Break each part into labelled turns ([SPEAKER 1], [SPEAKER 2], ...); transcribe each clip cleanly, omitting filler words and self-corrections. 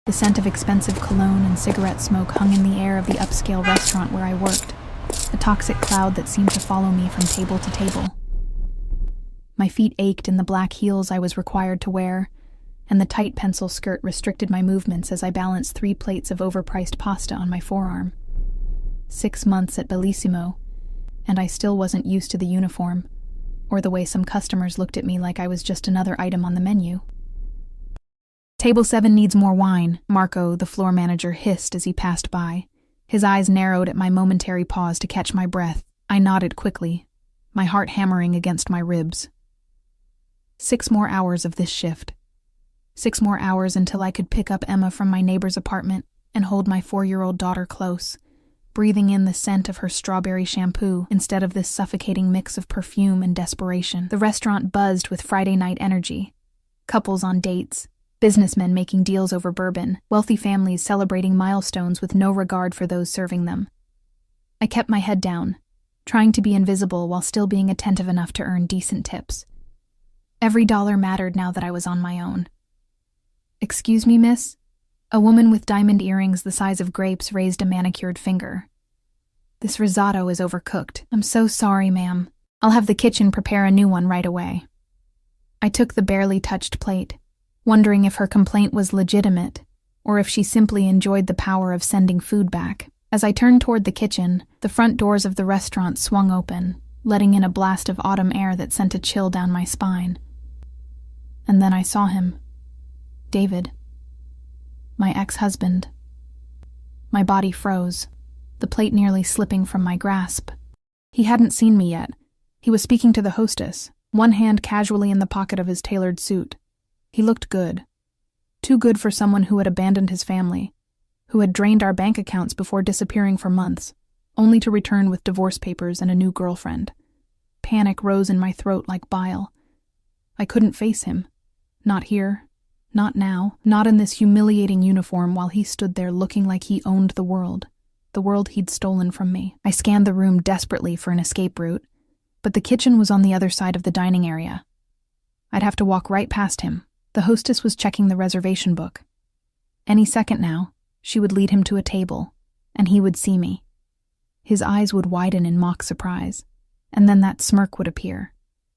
[SPEAKER 1] The scent of expensive cologne and cigarette smoke hung in the air of the upscale restaurant where I worked, a toxic cloud that seemed to follow me from table to table. My feet ached in the black heels I was required to wear, and the tight pencil skirt restricted my movements as I balanced 3 plates of overpriced pasta on my forearm. 6 months at Bellissimo, and I still wasn't used to the uniform, or the way some customers looked at me like I was just another item on the menu. "Table 7 needs more wine," Marco, the floor manager, hissed as he passed by. His eyes narrowed at my momentary pause to catch my breath. I nodded quickly, my heart hammering against my ribs. 6 more hours of this shift. 6 more hours until I could pick up Emma from my neighbor's apartment and hold my 4-year-old daughter close, breathing in the scent of her strawberry shampoo instead of this suffocating mix of perfume and desperation. The restaurant buzzed with Friday night energy. Couples on dates, businessmen making deals over bourbon, wealthy families celebrating milestones with no regard for those serving them. I kept my head down, trying to be invisible while still being attentive enough to earn decent tips. Every dollar mattered now that I was on my own. "Excuse me, miss?" A woman with diamond earrings the size of grapes raised a manicured finger. "This risotto is overcooked. I'm so sorry, ma'am. I'll have the kitchen prepare a new one right away." I took the barely touched plate, wondering if her complaint was legitimate, or if she simply enjoyed the power of sending food back. As I turned toward the kitchen, the front doors of the restaurant swung open, letting in a blast of autumn air that sent a chill down my spine. And then I saw him. David. My ex-husband. My body froze, the plate nearly slipping from my grasp. He hadn't seen me yet. He was speaking to the hostess, one hand casually in the pocket of his tailored suit. He looked good. Too good for someone who had abandoned his family, who had drained our bank accounts before disappearing for months, only to return with divorce papers and a new girlfriend. Panic rose in my throat like bile. I couldn't face him. Not here. Not now. Not in this humiliating uniform while he stood there looking like he owned the world he'd stolen from me. I scanned the room desperately for an escape route, but the kitchen was on the other side of the dining area. I'd have to walk right past him. The hostess was checking the reservation book. Any second now, she would lead him to a table, and he would see me. His eyes would widen in mock surprise, and then that smirk would appear,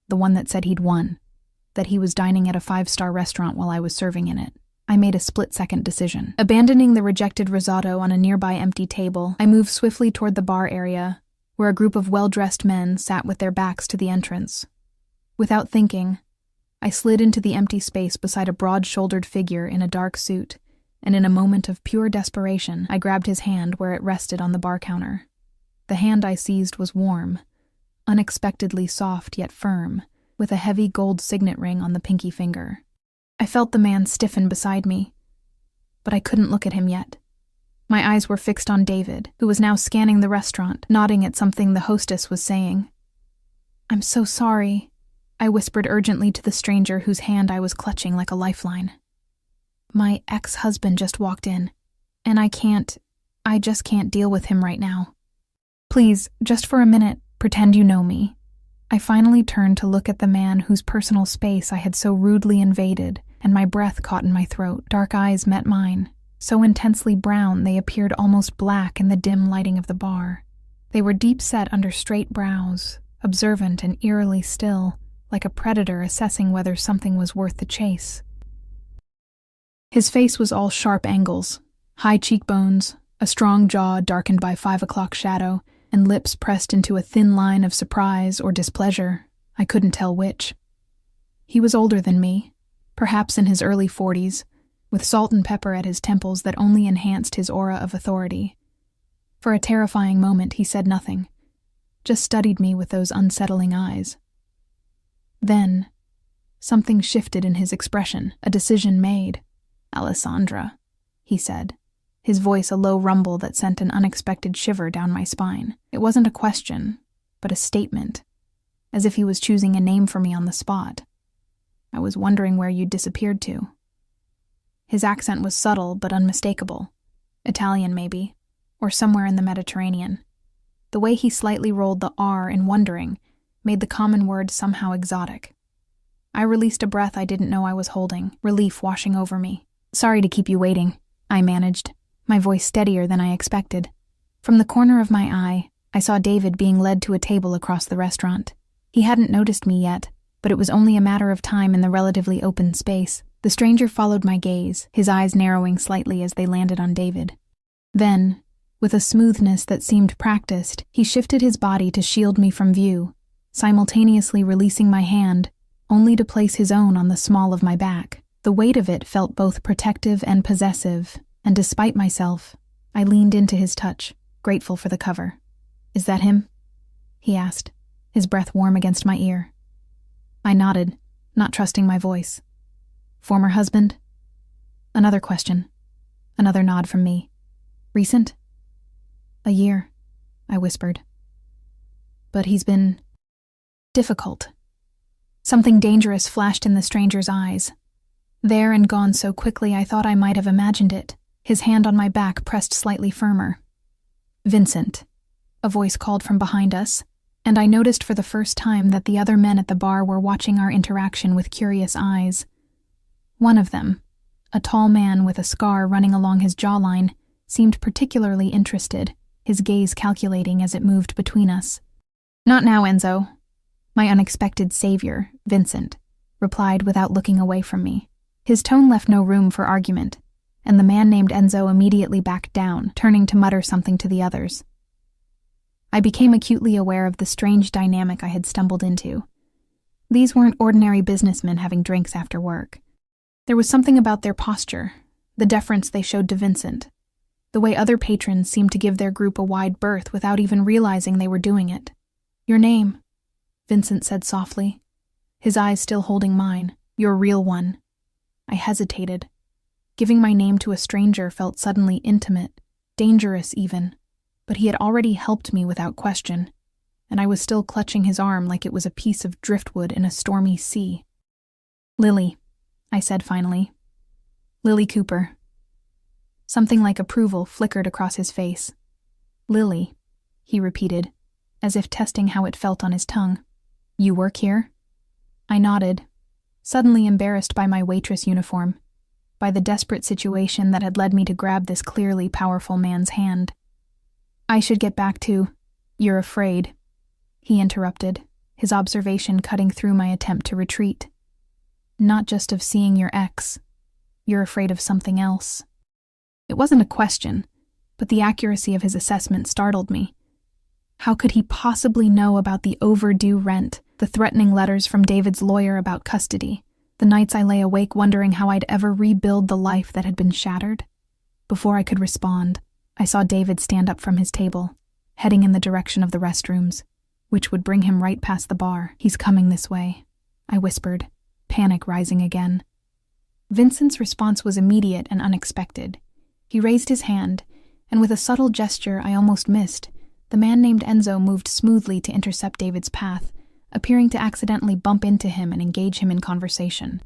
[SPEAKER 1] the one that said he'd won, that he was dining at a 5-star restaurant while I was serving in it. I made a split-second decision. Abandoning the rejected risotto on a nearby empty table, I moved swiftly toward the bar area, where a group of well-dressed men sat with their backs to the entrance. Without thinking, I slid into the empty space beside a broad-shouldered figure in a dark suit, and in a moment of pure desperation, I grabbed his hand where it rested on the bar counter. The hand I seized was warm, unexpectedly soft yet firm, with a heavy gold signet ring on the pinky finger. I felt the man stiffen beside me, but I couldn't look at him yet. My eyes were fixed on David, who was now scanning the restaurant, nodding at something the hostess was saying. "I'm so sorry," I whispered urgently to the stranger whose hand I was clutching like a lifeline. "My ex-husband just walked in, and I just can't deal with him right now. Please, just for a minute, pretend you know me." I finally turned to look at the man whose personal space I had so rudely invaded, and my breath caught in my throat. Dark eyes met mine, so intensely brown they appeared almost black in the dim lighting of the bar. They were deep-set under straight brows, observant and eerily still, like a predator assessing whether something was worth the chase. His face was all sharp angles, high cheekbones, a strong jaw darkened by 5 o'clock shadow, and lips pressed into a thin line of surprise or displeasure. I couldn't tell which. He was older than me, perhaps in his early 40s, with salt and pepper at his temples that only enhanced his aura of authority. For a terrifying moment he said nothing, just studied me with those unsettling eyes. Then, something shifted in his expression, a decision made. "Alessandra," he said, his voice a low rumble that sent an unexpected shiver down my spine. It wasn't a question, but a statement, as if he was choosing a name for me on the spot. "I was wondering where you'd disappeared to." His accent was subtle but unmistakable. Italian, maybe, or somewhere in the Mediterranean. The way he slightly rolled the R in wondering made the common word somehow exotic. I released a breath I didn't know I was holding, relief washing over me. "Sorry to keep you waiting. I managed, my voice steadier than I expected. From the corner of my eye, I saw David being led to a table across the restaurant. He hadn't noticed me yet, but it was only a matter of time in the relatively open space. The stranger followed my gaze, his eyes narrowing slightly as they landed on David. Then, with a smoothness that seemed practiced, he shifted his body to shield me from view, simultaneously releasing my hand, only to place his own on the small of my back. The weight of it felt both protective and possessive, and despite myself, I leaned into his touch, grateful for the cover. "Is that him?" he asked, his breath warm against my ear. I nodded, not trusting my voice. "Former husband?" Another question. Another nod from me. "Recent?" "A year," I whispered. "But he's been difficult." Something dangerous flashed in the stranger's eyes. There and gone so quickly I thought I might have imagined it, his hand on my back pressed slightly firmer. "Vincent," a voice called from behind us, and I noticed for the first time that the other men at the bar were watching our interaction with curious eyes. One of them, a tall man with a scar running along his jawline, seemed particularly interested, his gaze calculating as it moved between us. "Not now, Enzo." My unexpected savior, Vincent, replied without looking away from me. His tone left no room for argument, and the man named Enzo immediately backed down, turning to mutter something to the others. I became acutely aware of the strange dynamic I had stumbled into. These weren't ordinary businessmen having drinks after work. There was something about their posture, the deference they showed to Vincent, the way other patrons seemed to give their group a wide berth without even realizing they were doing it. "Your name," Vincent said softly, his eyes still holding mine. "Your real one." I hesitated. Giving my name to a stranger felt suddenly intimate, dangerous even, but he had already helped me without question, and I was still clutching his arm like it was a piece of driftwood in a stormy sea. "Lily," I said finally. "Lily Cooper." Something like approval flickered across his face. "Lily," he repeated, as if testing how it felt on his tongue. "You work here?" I nodded, suddenly embarrassed by my waitress uniform, by the desperate situation that had led me to grab this clearly powerful man's hand. "I should get back to— You're afraid," he interrupted, his observation cutting through my attempt to retreat. "Not just of seeing your ex. You're afraid of something else." It wasn't a question, but the accuracy of his assessment startled me. How could he possibly know about the overdue rent, the threatening letters from David's lawyer about custody, the nights I lay awake wondering how I'd ever rebuild the life that had been shattered? Before I could respond, I saw David stand up from his table, heading in the direction of the restrooms, which would bring him right past the bar. "He's coming this way," I whispered, panic rising again. Vincent's response was immediate and unexpected. He raised his hand, and with a subtle gesture I almost missed, the man named Enzo moved smoothly to intercept David's path, appearing to accidentally bump into him and engage him in conversation,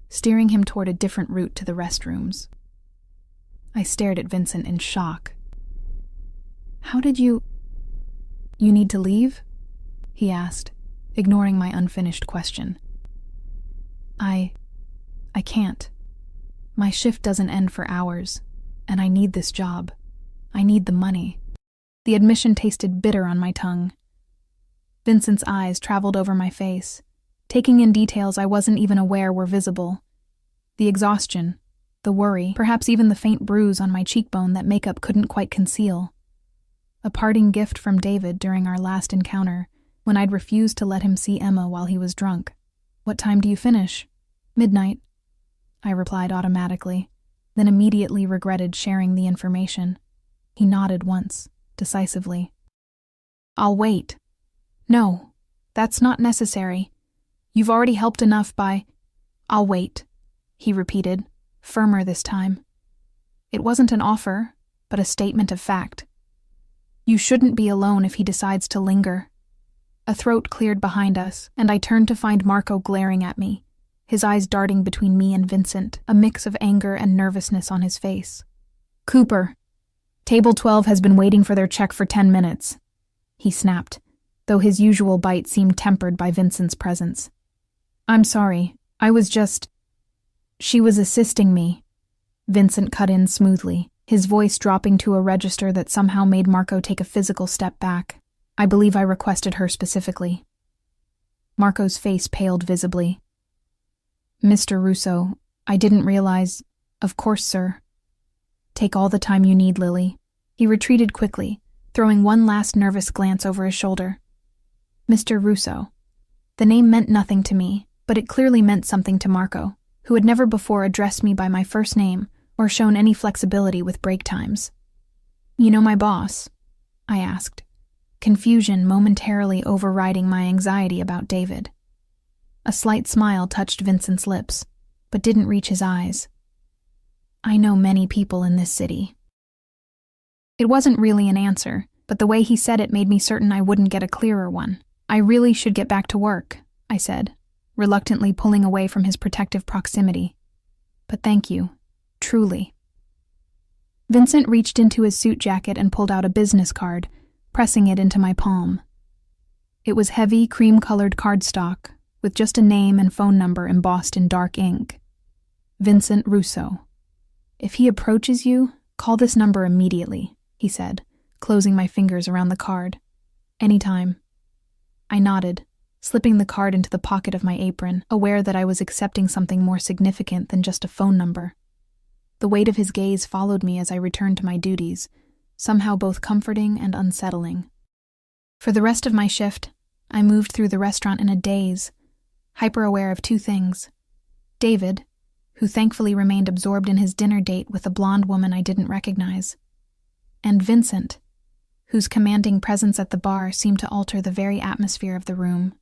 [SPEAKER 1] steering him toward a different route to the restrooms. I stared at Vincent in shock. "How did you— You need to leave?" he asked, ignoring my unfinished question. I can't. My shift doesn't end for hours, and I need this job. I need the money." The admission tasted bitter on my tongue. Vincent's eyes traveled over my face, taking in details I wasn't even aware were visible. The exhaustion, the worry, perhaps even the faint bruise on my cheekbone that makeup couldn't quite conceal. A parting gift from David during our last encounter, when I'd refused to let him see Emma while he was drunk. "What time do you finish?" "Midnight," I replied automatically, then immediately regretted sharing the information. He nodded once, decisively. "I'll wait." "No, that's not necessary. You've already helped enough by—" "I'll wait," he repeated, firmer this time. It wasn't an offer, but a statement of fact. "You shouldn't be alone if he decides to linger." A throat cleared behind us, and I turned to find Marco glaring at me, his eyes darting between me and Vincent, a mix of anger and nervousness on his face. "Cooper, Table 12 has been waiting for their check for 10 minutes, he snapped, though his usual bite seemed tempered by Vincent's presence. "I'm sorry, I was just—" "She was assisting me," Vincent cut in smoothly, his voice dropping to a register that somehow made Marco take a physical step back. I believe I requested her specifically. Marco's face paled visibly. Mr. Russo, I didn't realize... Of course, sir. Take all the time you need, Lily. He retreated quickly, throwing one last nervous glance over his shoulder. Mr. Russo. The name meant nothing to me, but it clearly meant something to Marco, who had never before addressed me by my first name or shown any flexibility with break times. You know my boss? I asked, confusion momentarily overriding my anxiety about David. A slight smile touched Vincent's lips, but didn't reach his eyes. I know many people in this city. It wasn't really an answer, but the way he said it made me certain I wouldn't get a clearer one. I really should get back to work, I said, reluctantly pulling away from his protective proximity. But thank you, truly. Vincent reached into his suit jacket and pulled out a business card, pressing it into my palm. It was heavy, cream-colored cardstock, with just a name and phone number embossed in dark ink. Vincent Russo. If he approaches you, call this number immediately, he said, closing my fingers around the card. Anytime. I nodded, slipping the card into the pocket of my apron, aware that I was accepting something more significant than just a phone number. The weight of his gaze followed me as I returned to my duties, somehow both comforting and unsettling. For the rest of my shift, I moved through the restaurant in a daze, hyper-aware of two things. David, who thankfully remained absorbed in his dinner date with a blonde woman I didn't recognize, and Vincent, whose commanding presence at the bar seemed to alter the very atmosphere of the room.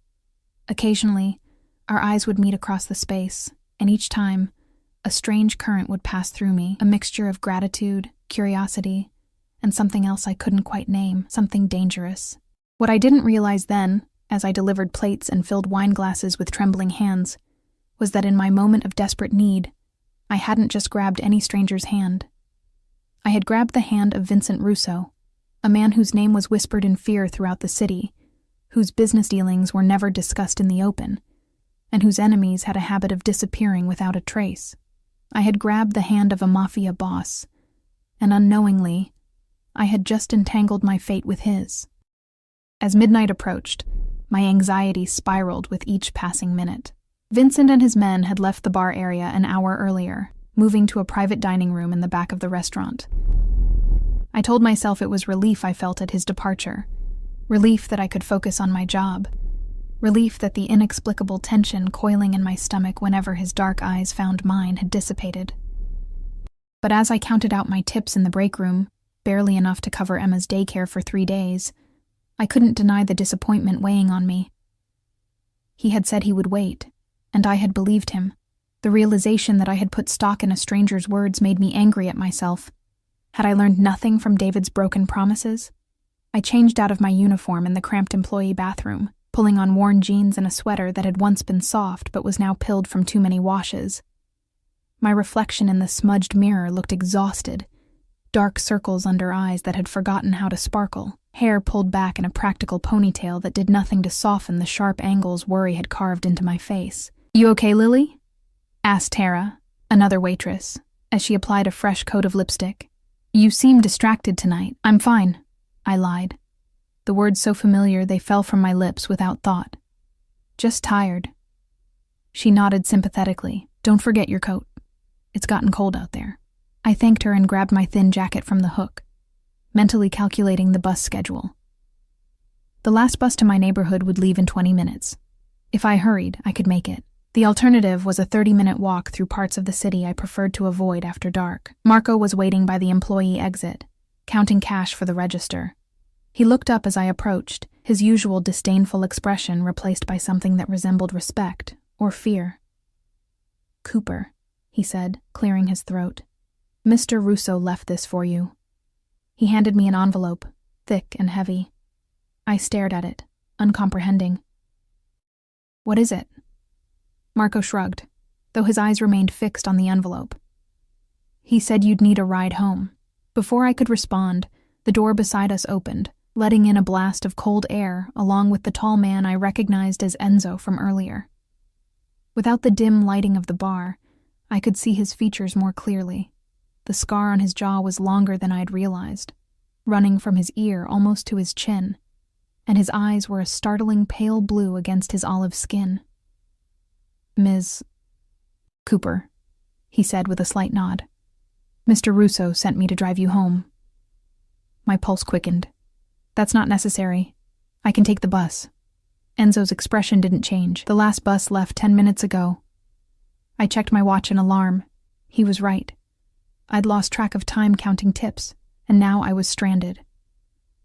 [SPEAKER 1] Occasionally, our eyes would meet across the space, and each time, a strange current would pass through me, a mixture of gratitude, curiosity, and something else I couldn't quite name, something dangerous. What I didn't realize then, as I delivered plates and filled wine glasses with trembling hands, was that in my moment of desperate need, I hadn't just grabbed any stranger's hand. I had grabbed the hand of Vincent Russo, a man whose name was whispered in fear throughout the city, whose business dealings were never discussed in the open, and whose enemies had a habit of disappearing without a trace. I had grabbed the hand of a Mafia boss, and unknowingly, I had just entangled my fate with his. As midnight approached, my anxiety spiraled with each passing minute. Vincent and his men had left the bar area an hour earlier, moving to a private dining room in the back of the restaurant. I told myself it was relief I felt at his departure, relief that I could focus on my job, relief that the inexplicable tension coiling in my stomach whenever his dark eyes found mine had dissipated. But as I counted out my tips in the break room, barely enough to cover Emma's daycare for 3 days, I couldn't deny the disappointment weighing on me. He had said he would wait, and I had believed him. The realization that I had put stock in a stranger's words made me angry at myself. Had I learned nothing from David's broken promises? I changed out of my uniform in the cramped employee bathroom, pulling on worn jeans and a sweater that had once been soft but was now pilled from too many washes. My reflection in the smudged mirror looked exhausted, dark circles under eyes that had forgotten how to sparkle, hair pulled back in a practical ponytail that did nothing to soften the sharp angles worry had carved into my face. "You okay, Lily?" asked Tara, another waitress, as she applied a fresh coat of lipstick. "You seem distracted tonight." "I'm fine," I lied, the words so familiar they fell from my lips without thought. "Just tired." She nodded sympathetically. "Don't forget your coat. It's gotten cold out there." I thanked her and grabbed my thin jacket from the hook, mentally calculating the bus schedule. The last bus to my neighborhood would leave in 20 minutes. If I hurried, I could make it. The alternative was a 30-minute walk through parts of the city I preferred to avoid after dark. Marco was waiting by the employee exit, counting cash for the register. He looked up as I approached, his usual disdainful expression replaced by something that resembled respect or fear. "Cooper," he said, clearing his throat. "Mr. Russo left this for you." He handed me an envelope, thick and heavy. I stared at it, uncomprehending. "What is it?" Marco shrugged, though his eyes remained fixed on the envelope. "He said you'd need a ride home." Before I could respond, the door beside us opened, letting in a blast of cold air along with the tall man I recognized as Enzo from earlier. Without the dim lighting of the bar, I could see his features more clearly. The scar on his jaw was longer than I'd realized, running from his ear almost to his chin, and his eyes were a startling pale blue against his olive skin. "Ms. Cooper," he said with a slight nod. "Mr. Russo sent me to drive you home." My pulse quickened. "That's not necessary. I can take the bus." Enzo's expression didn't change. "The last bus left 10 minutes ago." I checked my watch and alarm. He was right. I'd lost track of time counting tips, and now I was stranded.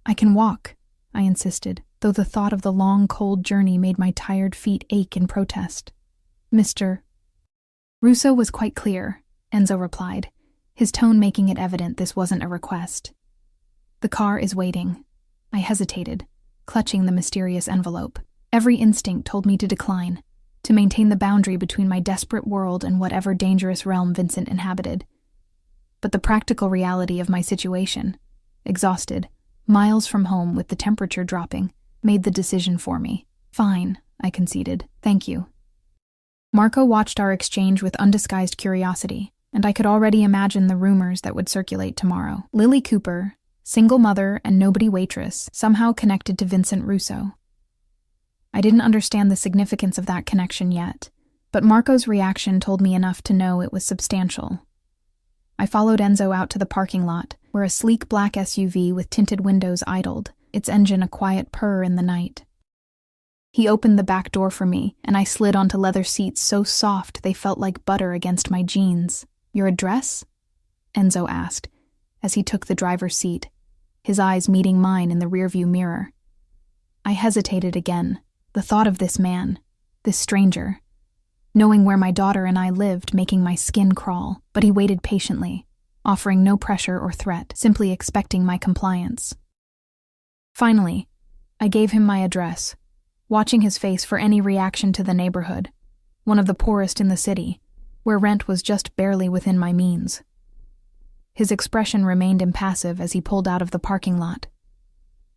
[SPEAKER 1] "I can walk," I insisted, though the thought of the long, cold journey made my tired feet ache in protest. "Mr. Russo was quite clear," Enzo replied, his tone making it evident this wasn't a request. "The car is waiting." I hesitated, clutching the mysterious envelope. Every instinct told me to decline, to maintain the boundary between my desperate world and whatever dangerous realm Vincent inhabited. But the practical reality of my situation, exhausted, miles from home with the temperature dropping, made the decision for me. "Fine," I conceded. "Thank you." Marco watched our exchange with undisguised curiosity, and I could already imagine the rumors that would circulate tomorrow. Lily Cooper, single mother and nobody waitress, somehow connected to Vincent Russo. I didn't understand the significance of that connection yet, but Marco's reaction told me enough to know it was substantial. I followed Enzo out to the parking lot, where a sleek black SUV with tinted windows idled, its engine a quiet purr in the night. He opened the back door for me, and I slid onto leather seats so soft they felt like butter against my jeans. "Your address?" Enzo asked, as he took the driver's seat, his eyes meeting mine in the rearview mirror. I hesitated again, the thought of this man, this stranger, knowing where my daughter and I lived, making my skin crawl, but he waited patiently, offering no pressure or threat, simply expecting my compliance. Finally, I gave him my address, watching his face for any reaction to the neighborhood, one of the poorest in the city, where rent was just barely within my means. His expression remained impassive as he pulled out of the parking lot.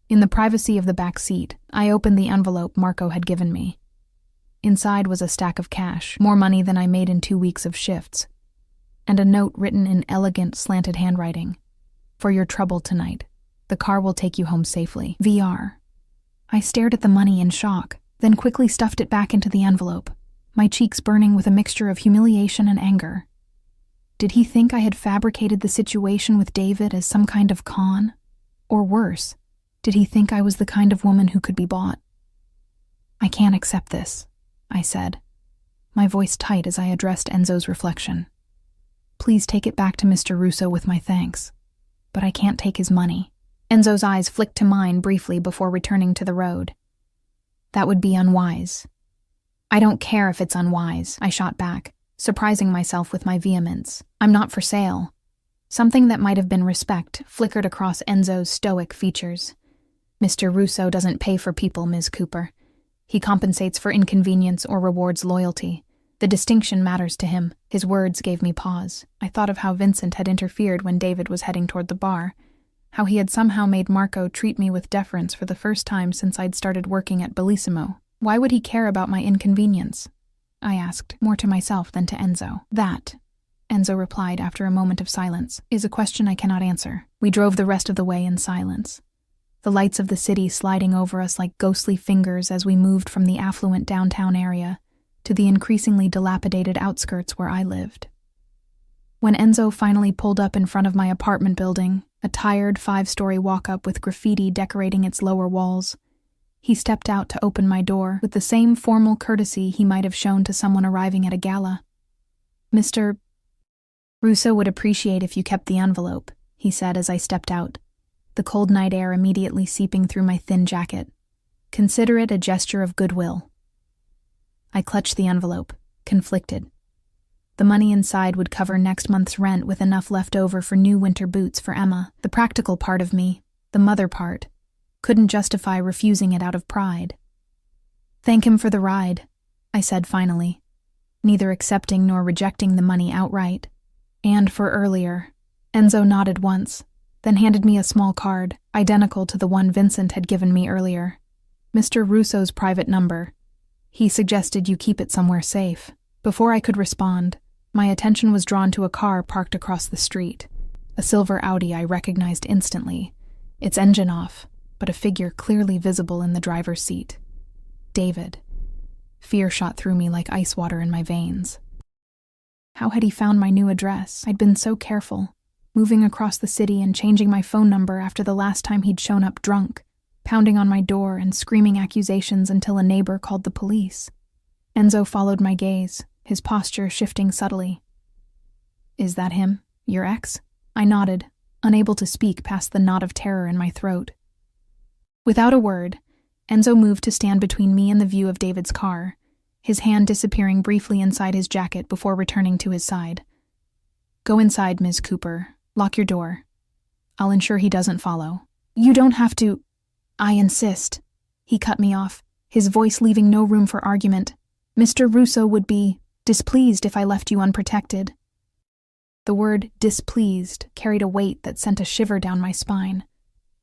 [SPEAKER 1] In the privacy of the back seat, I opened the envelope Marco had given me. Inside was a stack of cash, more money than I made in 2 weeks of shifts, and a note written in elegant, slanted handwriting. "For your trouble tonight. The car will take you home safely. VR." I stared at the money in shock, then quickly stuffed it back into the envelope, my cheeks burning with a mixture of humiliation and anger. Did he think I had fabricated the situation with David as some kind of con? Or worse, did he think I was the kind of woman who could be bought? "I can't accept this," I said, my voice tight as I addressed Enzo's reflection. "Please take it back to Mr. Russo with my thanks, but I can't take his money." Enzo's eyes flicked to mine briefly before returning to the road. "That would be unwise." "I don't care if it's unwise," I shot back, surprising myself with my vehemence. "I'm not for sale." Something that might have been respect flickered across Enzo's stoic features. "Mr. Russo doesn't pay for people, Ms. Cooper. He compensates for inconvenience or rewards loyalty. The distinction matters to him." His words gave me pause. I thought of how Vincent had interfered when David was heading toward the bar, how he had somehow made Marco treat me with deference for the first time since I'd started working at Bellissimo. Why would he care about my inconvenience? I asked, more to myself than to Enzo. "That," Enzo replied after a moment of silence, "is a question I cannot answer." We drove the rest of the way in silence, the lights of the city sliding over us like ghostly fingers as we moved from the affluent downtown area to the increasingly dilapidated outskirts where I lived. When Enzo finally pulled up in front of my apartment building, a tired 5-story walk-up with graffiti decorating its lower walls, he stepped out to open my door with the same formal courtesy he might have shown to someone arriving at a gala. "Mr. Russo would appreciate if you kept the envelope," he said as I stepped out, the cold night air immediately seeping through my thin jacket. "Consider it a gesture of goodwill." I clutched the envelope, conflicted. The money inside would cover next month's rent with enough left over for new winter boots for Emma. The practical part of me, the mother part, couldn't justify refusing it out of pride. "Thank him for the ride," I said finally, neither accepting nor rejecting the money outright. "And for earlier." Enzo nodded once, then handed me a small card, identical to the one Vincent had given me earlier. "Mr. Russo's private number. He suggested you keep it somewhere safe." Before I could respond, my attention was drawn to a car parked across the street. A silver Audi I recognized instantly, its engine off, but a figure clearly visible in the driver's seat. David. Fear shot through me like ice water in my veins. How had he found my new address? I'd been so careful, moving across the city and changing my phone number after the last time he'd shown up drunk, pounding on my door and screaming accusations until a neighbor called the police. Enzo followed my gaze, his posture shifting subtly. "Is that him? Your ex?" I nodded, unable to speak past the knot of terror in my throat. Without a word, Enzo moved to stand between me and the view of David's car, his hand disappearing briefly inside his jacket before returning to his side. "Go inside, Ms. Cooper. Lock your door. I'll ensure he doesn't follow." "You don't have to." "I insist." He cut me off, his voice leaving no room for argument. "Mr. Russo would be displeased if I left you unprotected." The word displeased carried a weight that sent a shiver down my spine,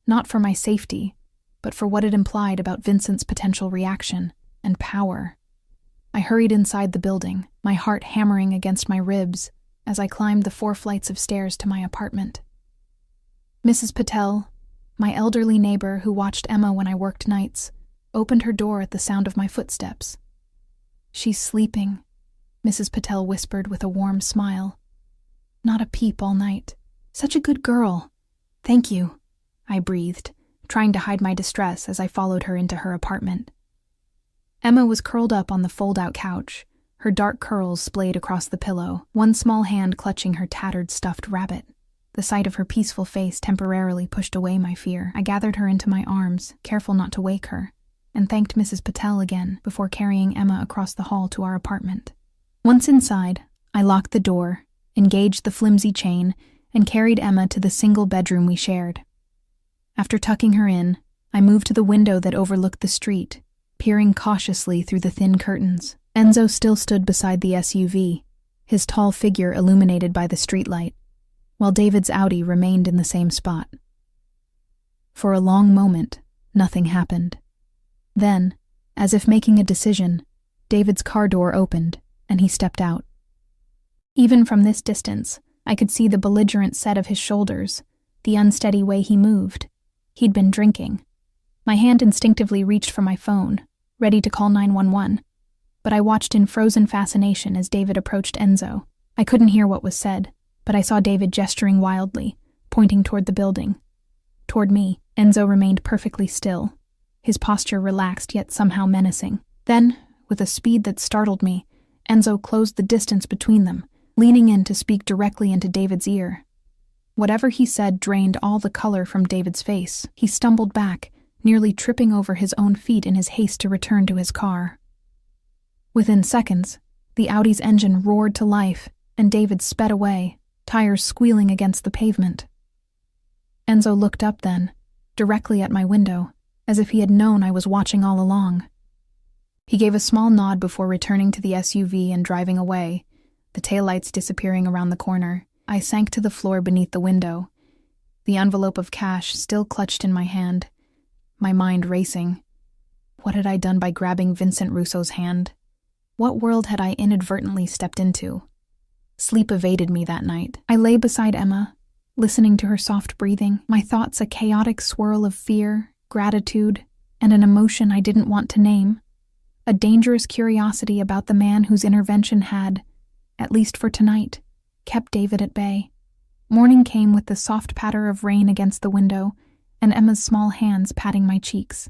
[SPEAKER 1] not for my safety, but for what it implied about Vincent's potential reaction and power. I hurried inside the building, my heart hammering against my ribs as I climbed the 4 flights of stairs to my apartment. Mrs. Patel, my elderly neighbor who watched Emma when I worked nights, opened her door at the sound of my footsteps. "She's sleeping," Mrs. Patel whispered with a warm smile. "Not a peep all night. Such a good girl." "Thank you," I breathed, trying to hide my distress as I followed her into her apartment. Emma was curled up on the fold-out couch, her dark curls splayed across the pillow, one small hand clutching her tattered stuffed rabbit. The sight of her peaceful face temporarily pushed away my fear. I gathered her into my arms, careful not to wake her, and thanked Mrs. Patel again before carrying Emma across the hall to our apartment. Once inside, I locked the door, engaged the flimsy chain, and carried Emma to the single bedroom we shared. After tucking her in, I moved to the window that overlooked the street, peering cautiously through the thin curtains. Enzo still stood beside the SUV, his tall figure illuminated by the streetlight, while David's Audi remained in the same spot. For a long moment, nothing happened. Then, as if making a decision, David's car door opened, and he stepped out. Even from this distance, I could see the belligerent set of his shoulders, the unsteady way he moved. He'd been drinking. My hand instinctively reached for my phone, ready to call 911, but I watched in frozen fascination as David approached Enzo. I couldn't hear what was said, but I saw David gesturing wildly, pointing toward the building. Toward me, Enzo remained perfectly still, his posture relaxed yet somehow menacing. Then, with a speed that startled me, Enzo closed the distance between them, leaning in to speak directly into David's ear. Whatever he said drained all the color from David's face. He stumbled back, nearly tripping over his own feet in his haste to return to his car. Within seconds, the Audi's engine roared to life, and David sped away, tires squealing against the pavement. Enzo looked up then, directly at my window, as if he had known I was watching all along. He gave a small nod before returning to the SUV and driving away, the taillights disappearing around the corner. I sank to the floor beneath the window, the envelope of cash still clutched in my hand, my mind racing. What had I done by grabbing Vincent Russo's hand? What world had I inadvertently stepped into? Sleep evaded me that night. I lay beside Emma, listening to her soft breathing, my thoughts a chaotic swirl of fear, gratitude, and an emotion I didn't want to name. A dangerous curiosity about the man whose intervention had, at least for tonight, kept David at bay. Morning came with the soft patter of rain against the window and Emma's small hands patting my cheeks.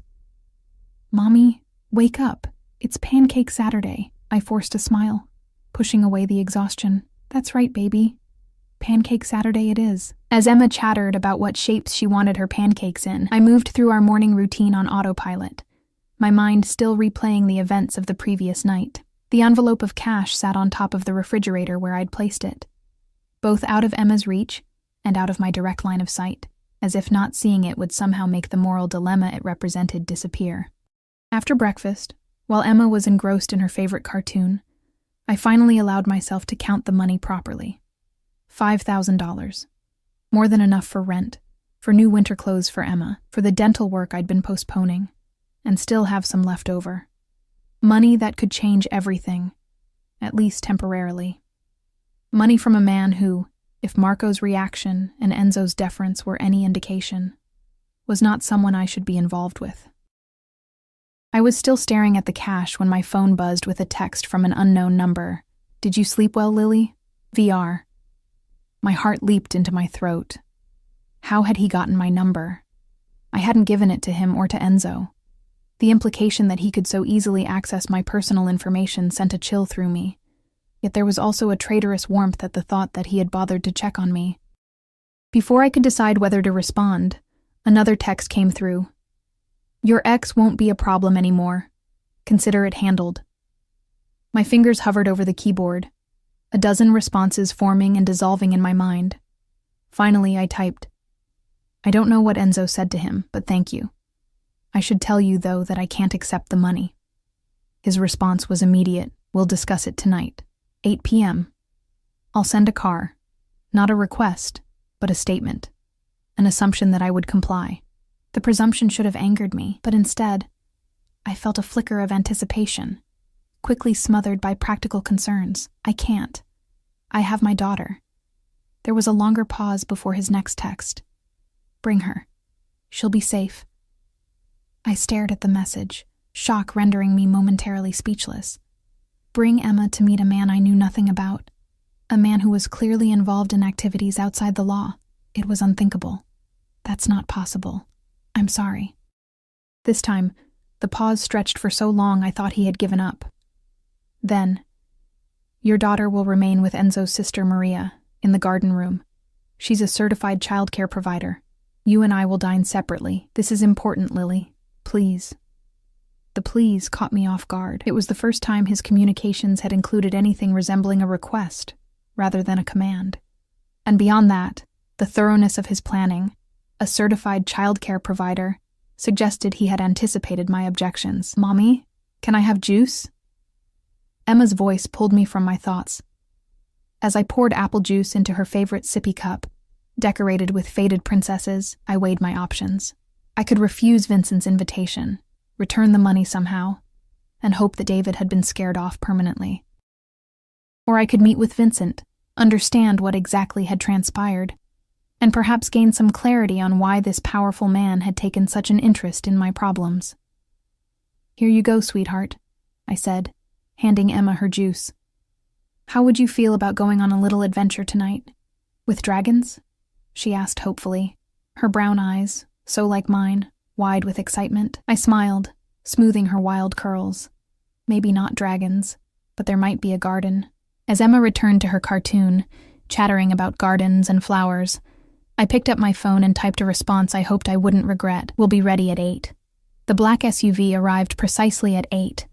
[SPEAKER 1] "Mommy, wake up. It's Pancake Saturday," I forced a smile, pushing away the exhaustion. "That's right, baby. Pancake Saturday it is." As Emma chattered about what shapes she wanted her pancakes in, I moved through our morning routine on autopilot, my mind still replaying the events of the previous night. The envelope of cash sat on top of the refrigerator where I'd placed it, both out of Emma's reach and out of my direct line of sight, as if not seeing it would somehow make the moral dilemma it represented disappear. After breakfast, while Emma was engrossed in her favorite cartoon, I finally allowed myself to count the money properly. $5,000. More than enough for rent, for new winter clothes for Emma, for the dental work I'd been postponing, and still have some left over. Money that could change everything, at least temporarily. Money from a man who, if Marco's reaction and Enzo's deference were any indication, was not someone I should be involved with. I was still staring at the cash when my phone buzzed with a text from an unknown number. "Did you sleep well, Lily? VR." My heart leaped into my throat. How had he gotten my number? I hadn't given it to him or to Enzo. The implication that he could so easily access my personal information sent a chill through me. Yet there was also a traitorous warmth at the thought that he had bothered to check on me. Before I could decide whether to respond, another text came through. "Your ex won't be a problem anymore. Consider it handled." My fingers hovered over the keyboard, a dozen responses forming and dissolving in my mind. Finally, I typed, "I don't know what Enzo said to him, but thank you. I should tell you, though, that I can't accept the money." His response was immediate. "We'll discuss it tonight, 8 p.m. I'll send a car. Not a request, but a statement. An assumption that I would comply." The presumption should have angered me, but instead, I felt a flicker of anticipation, quickly smothered by practical concerns. "I can't. I have my daughter." There was a longer pause before his next text. "Bring her. She'll be safe." I stared at the message, shock rendering me momentarily speechless. Bring Emma to meet a man I knew nothing about, a man who was clearly involved in activities outside the law. It was unthinkable. "That's not possible. I'm sorry." This time, the pause stretched for so long I thought he had given up. Then, "Your daughter will remain with Enzo's sister Maria, in the garden room. She's a certified childcare provider. You and I will dine separately. This is important, Lily. Please." The please caught me off guard. It was the first time his communications had included anything resembling a request, rather than a command. And beyond that, the thoroughness of his planning, a certified childcare provider, suggested he had anticipated my objections. "Mommy, can I have juice?" Emma's voice pulled me from my thoughts. As I poured apple juice into her favorite sippy cup, decorated with faded princesses, I weighed my options. I could refuse Vincent's invitation, return the money somehow, and hope that David had been scared off permanently. Or I could meet with Vincent, understand what exactly had transpired, and perhaps gain some clarity on why this powerful man had taken such an interest in my problems. "Here you go, sweetheart," I said, handing Emma her juice. "How would you feel about going on a little adventure tonight? With dragons?" she asked hopefully, her brown eyes, so like mine, wide with excitement. I smiled, smoothing her wild curls. Maybe not dragons, but there might be a garden. As Emma returned to her cartoon, chattering about gardens and flowers, I picked up my phone and typed a response I hoped I wouldn't regret. "We'll be ready at 8. The black SUV arrived precisely at 8,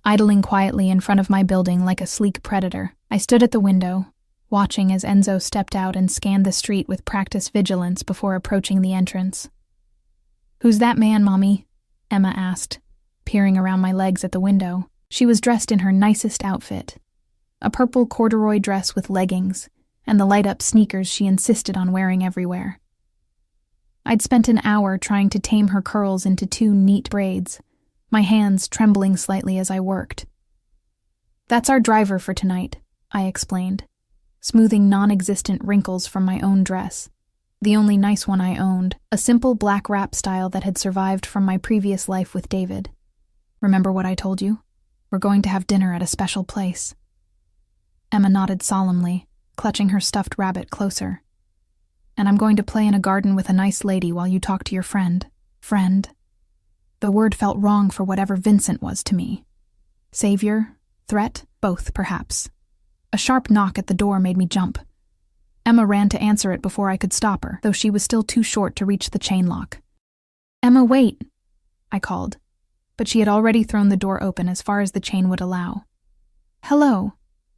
[SPEAKER 1] idling quietly in front of my building like a sleek predator. I stood at the window, watching as Enzo stepped out and scanned the street with practiced vigilance before approaching the entrance. "Who's that man, Mommy?" Emma asked, peering around my legs at the window. She was dressed in her nicest outfit, a purple corduroy dress with leggings, and the light-up sneakers she insisted on wearing everywhere. I'd spent an hour trying to tame her curls into 2 neat braids, my hands trembling slightly as I worked. "That's our driver for tonight," I explained, smoothing non-existent wrinkles from my own dress, the only nice one I owned, a simple black wrap style that had survived from my previous life with David. "Remember what I told you? We're going to have dinner at a special place." Emma nodded solemnly, clutching her stuffed rabbit closer. "And I'm going to play in a garden with a nice lady while you talk to your friend." Friend? The word felt wrong for whatever Vincent was to me. Savior? Threat? Both, perhaps. A sharp knock at the door made me jump. Emma ran to answer it before I could stop her, though she was still too short to reach the chain lock. "Emma, wait," I called, but she had already thrown the door open as far as the chain would allow. "Hello,"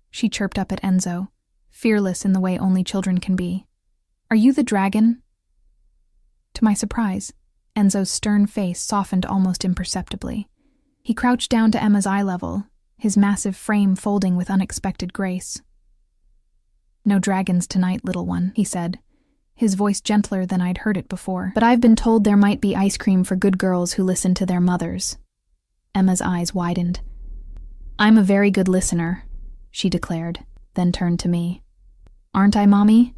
[SPEAKER 1] she chirped up at Enzo, fearless in the way only children can be. "Are you the dragon?" To my surprise, Enzo's stern face softened almost imperceptibly. He crouched down to Emma's eye level, his massive frame folding with unexpected grace. "No dragons tonight, little one," he said, his voice gentler than I'd heard it before. "But I've been told there might be ice cream for good girls who listen to their mothers." Emma's eyes widened. "I'm a very good listener," she declared, then turned to me. "Aren't I, Mommy?"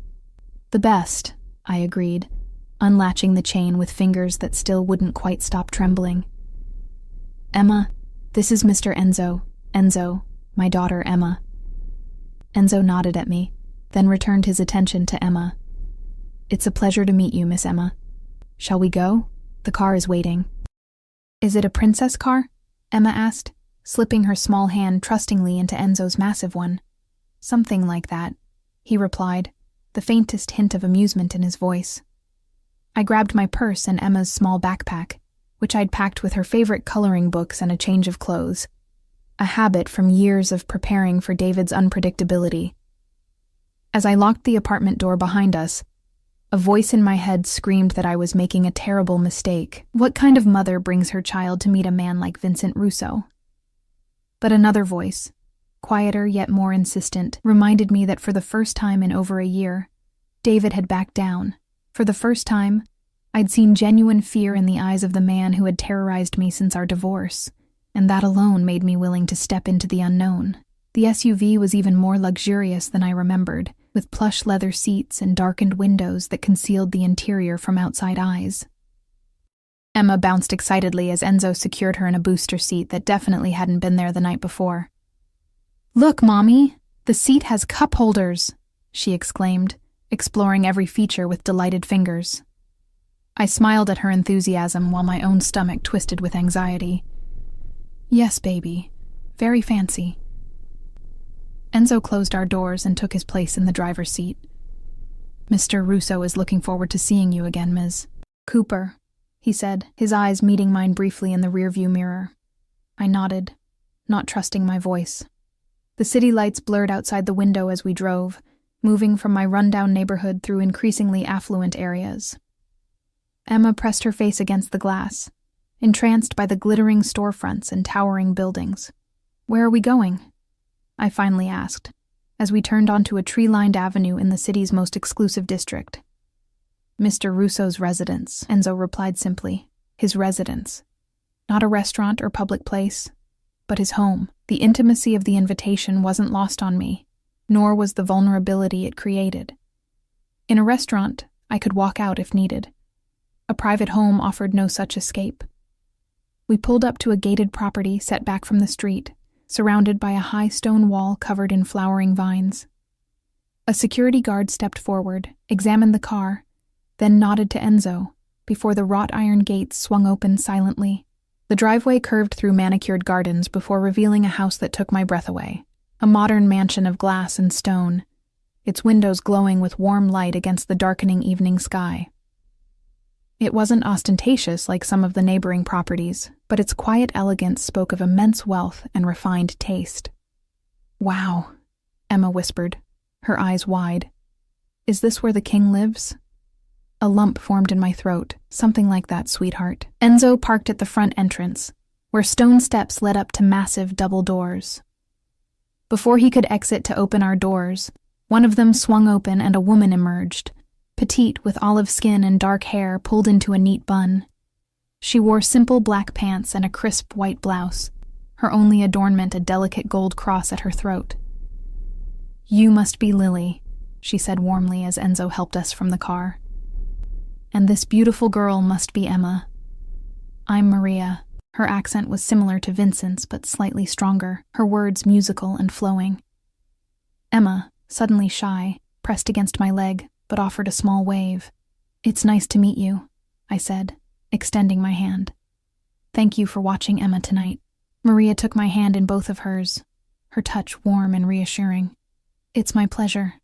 [SPEAKER 1] The best, I agreed, unlatching the chain with fingers that still wouldn't quite stop trembling. Emma, this is Mr. Enzo. Enzo, my daughter Emma. Enzo nodded at me, then returned his attention to Emma. It's a pleasure to meet you, Miss Emma. Shall we go? The car is waiting. Is it a princess car? Emma asked, slipping her small hand trustingly into Enzo's massive one. Something like that, he replied, the faintest hint of amusement in his voice. I grabbed my purse and Emma's small backpack, which I'd packed with her favorite coloring books and a change of clothes, a habit from years of preparing for David's unpredictability. As I locked the apartment door behind us, a voice in my head screamed that I was making a terrible mistake. What kind of mother brings her child to meet a man like Vincent Russo? But another voice, quieter yet more insistent, reminded me that for the first time in over a year, David had backed down. For the first time, I'd seen genuine fear in the eyes of the man who had terrorized me since our divorce, and that alone made me willing to step into the unknown. The SUV was even more luxurious than I remembered, with plush leather seats and darkened windows that concealed the interior from outside eyes. Emma bounced excitedly as Enzo secured her in a booster seat that definitely hadn't been there the night before. "Look, Mommy! The seat has cup holders!" she exclaimed, exploring every feature with delighted fingers. I smiled at her enthusiasm while my own stomach twisted with anxiety. "Yes, baby. Very fancy." Enzo closed our doors and took his place in the driver's seat. "Mr. Russo is looking forward to seeing you again, Ms. Cooper," he said, his eyes meeting mine briefly in the rearview mirror. I nodded, not trusting my voice. The city lights blurred outside the window as we drove, moving from my rundown neighborhood through increasingly affluent areas. Emma pressed her face against the glass, entranced by the glittering storefronts and towering buildings. "Where are we going?" I finally asked, as we turned onto a tree-lined avenue in the city's most exclusive district. "Mr. Russo's residence," Enzo replied simply. "His residence. Not a restaurant or public place, but his home." The intimacy of the invitation wasn't lost on me, nor was the vulnerability it created. In a restaurant, I could walk out if needed. A private home offered no such escape. We pulled up to a gated property set back from the street, surrounded by a high stone wall covered in flowering vines. A security guard stepped forward, examined the car, then nodded to Enzo, before the wrought iron gates swung open silently. The driveway curved through manicured gardens before revealing a house that took my breath away. A modern mansion of glass and stone, its windows glowing with warm light against the darkening evening sky. It wasn't ostentatious like some of the neighboring properties, but its quiet elegance spoke of immense wealth and refined taste. "Wow," Emma whispered, her eyes wide. "Is this where the king lives?" A lump formed in my throat. "Something like that, sweetheart." Enzo parked at the front entrance, where stone steps led up to massive double doors. Before he could exit to open our doors, one of them swung open and a woman emerged, petite with olive skin and dark hair pulled into a neat bun. She wore simple black pants and a crisp white blouse, her only adornment a delicate gold cross at her throat. "You must be Lily," she said warmly as Enzo helped us from the car. "And this beautiful girl must be Emma. I'm Maria." Her accent was similar to Vincent's but slightly stronger, her words musical and flowing. Emma, suddenly shy, pressed against my leg, but offered a small wave. "It's nice to meet you," I said, extending my hand. "Thank you for watching Emma tonight." Maria took my hand in both of hers, her touch warm and reassuring. "It's my pleasure.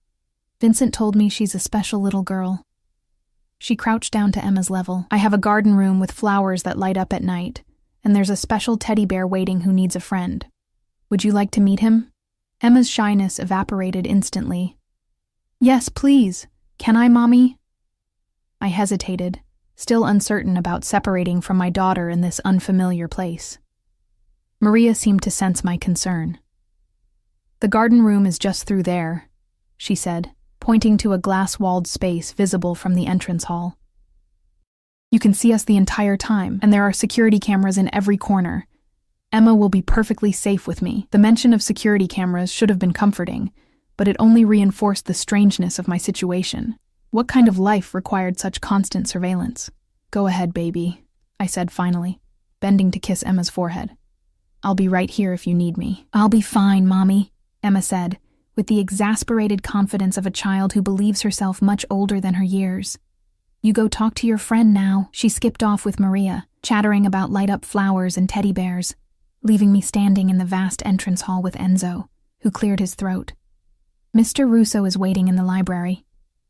[SPEAKER 1] Vincent told me she's a special little girl." She crouched down to Emma's level. "I have a garden room with flowers that light up at night, and there's a special teddy bear waiting who needs a friend. Would you like to meet him?" Emma's shyness evaporated instantly. "Yes, please. Can I, Mommy?" I hesitated, still uncertain about separating from my daughter in this unfamiliar place. Maria seemed to sense my concern. "The garden room is just through there," she said, pointing to a glass-walled space visible from the entrance hall. "You can see us the entire time, and there are security cameras in every corner. Emma will be perfectly safe with me." The mention of security cameras should have been comforting, but it only reinforced the strangeness of my situation. What kind of life required such constant surveillance? Go ahead, baby, I said finally, bending to kiss Emma's forehead. I'll be right here if you need me. I'll be fine, Mommy, Emma said, with the exasperated confidence of a child who believes herself much older than her years. You go talk to your friend now. She skipped off with Maria, chattering about light-up flowers and teddy bears, leaving me standing in the vast entrance hall with Enzo, who cleared his throat. Mr. Russo is waiting in the library.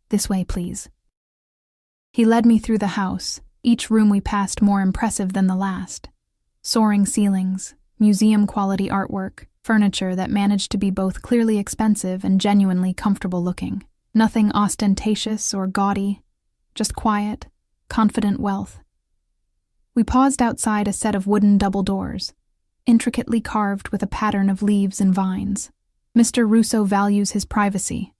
[SPEAKER 1] This way, please. He led me through the house, each room we passed more impressive than the last. Soaring ceilings, museum-quality artwork, furniture that managed to be both clearly expensive and genuinely comfortable looking. Nothing ostentatious or gaudy, just quiet, confident wealth. We paused outside a set of wooden double doors, intricately carved with a pattern of leaves and vines. Mr. Russo values his privacy,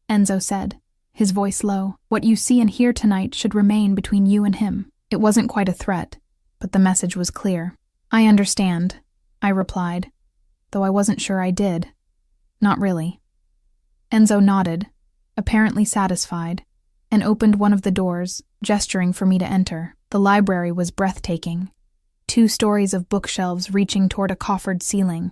[SPEAKER 1] Enzo said, his voice low. What you see and hear tonight should remain between you and him. It wasn't quite a threat, but the message was clear. I understand, I replied, though I wasn't sure I did. Not really. Enzo nodded, apparently satisfied, and opened one of the doors, gesturing for me to enter. The library was breathtaking. 2 stories of bookshelves reaching toward a coffered ceiling,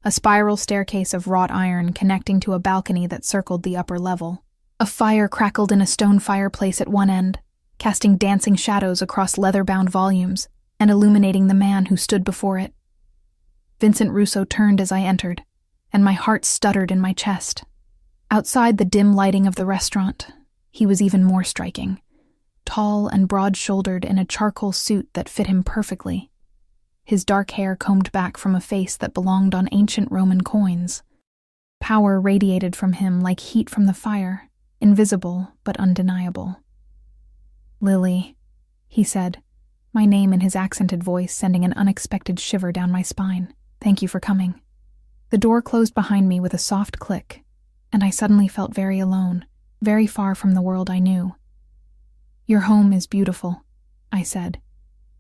[SPEAKER 1] a spiral staircase of wrought iron connecting to a balcony that circled the upper level. A fire crackled in a stone fireplace at one end, casting dancing shadows across leather-bound volumes and illuminating the man who stood before it. Vincent Russo turned as I entered, and my heart stuttered in my chest. Outside the dim lighting of the restaurant, he was even more striking, tall and broad-shouldered in a charcoal suit that fit him perfectly, his dark hair combed back from a face that belonged on ancient Roman coins. Power radiated from him like heat from the fire, invisible but undeniable. Lily, he said, my name in his accented voice sending an unexpected shiver down my spine. Thank you for coming. The door closed behind me with a soft click, and I suddenly felt very alone, very far from the world I knew. Your home is beautiful, I said,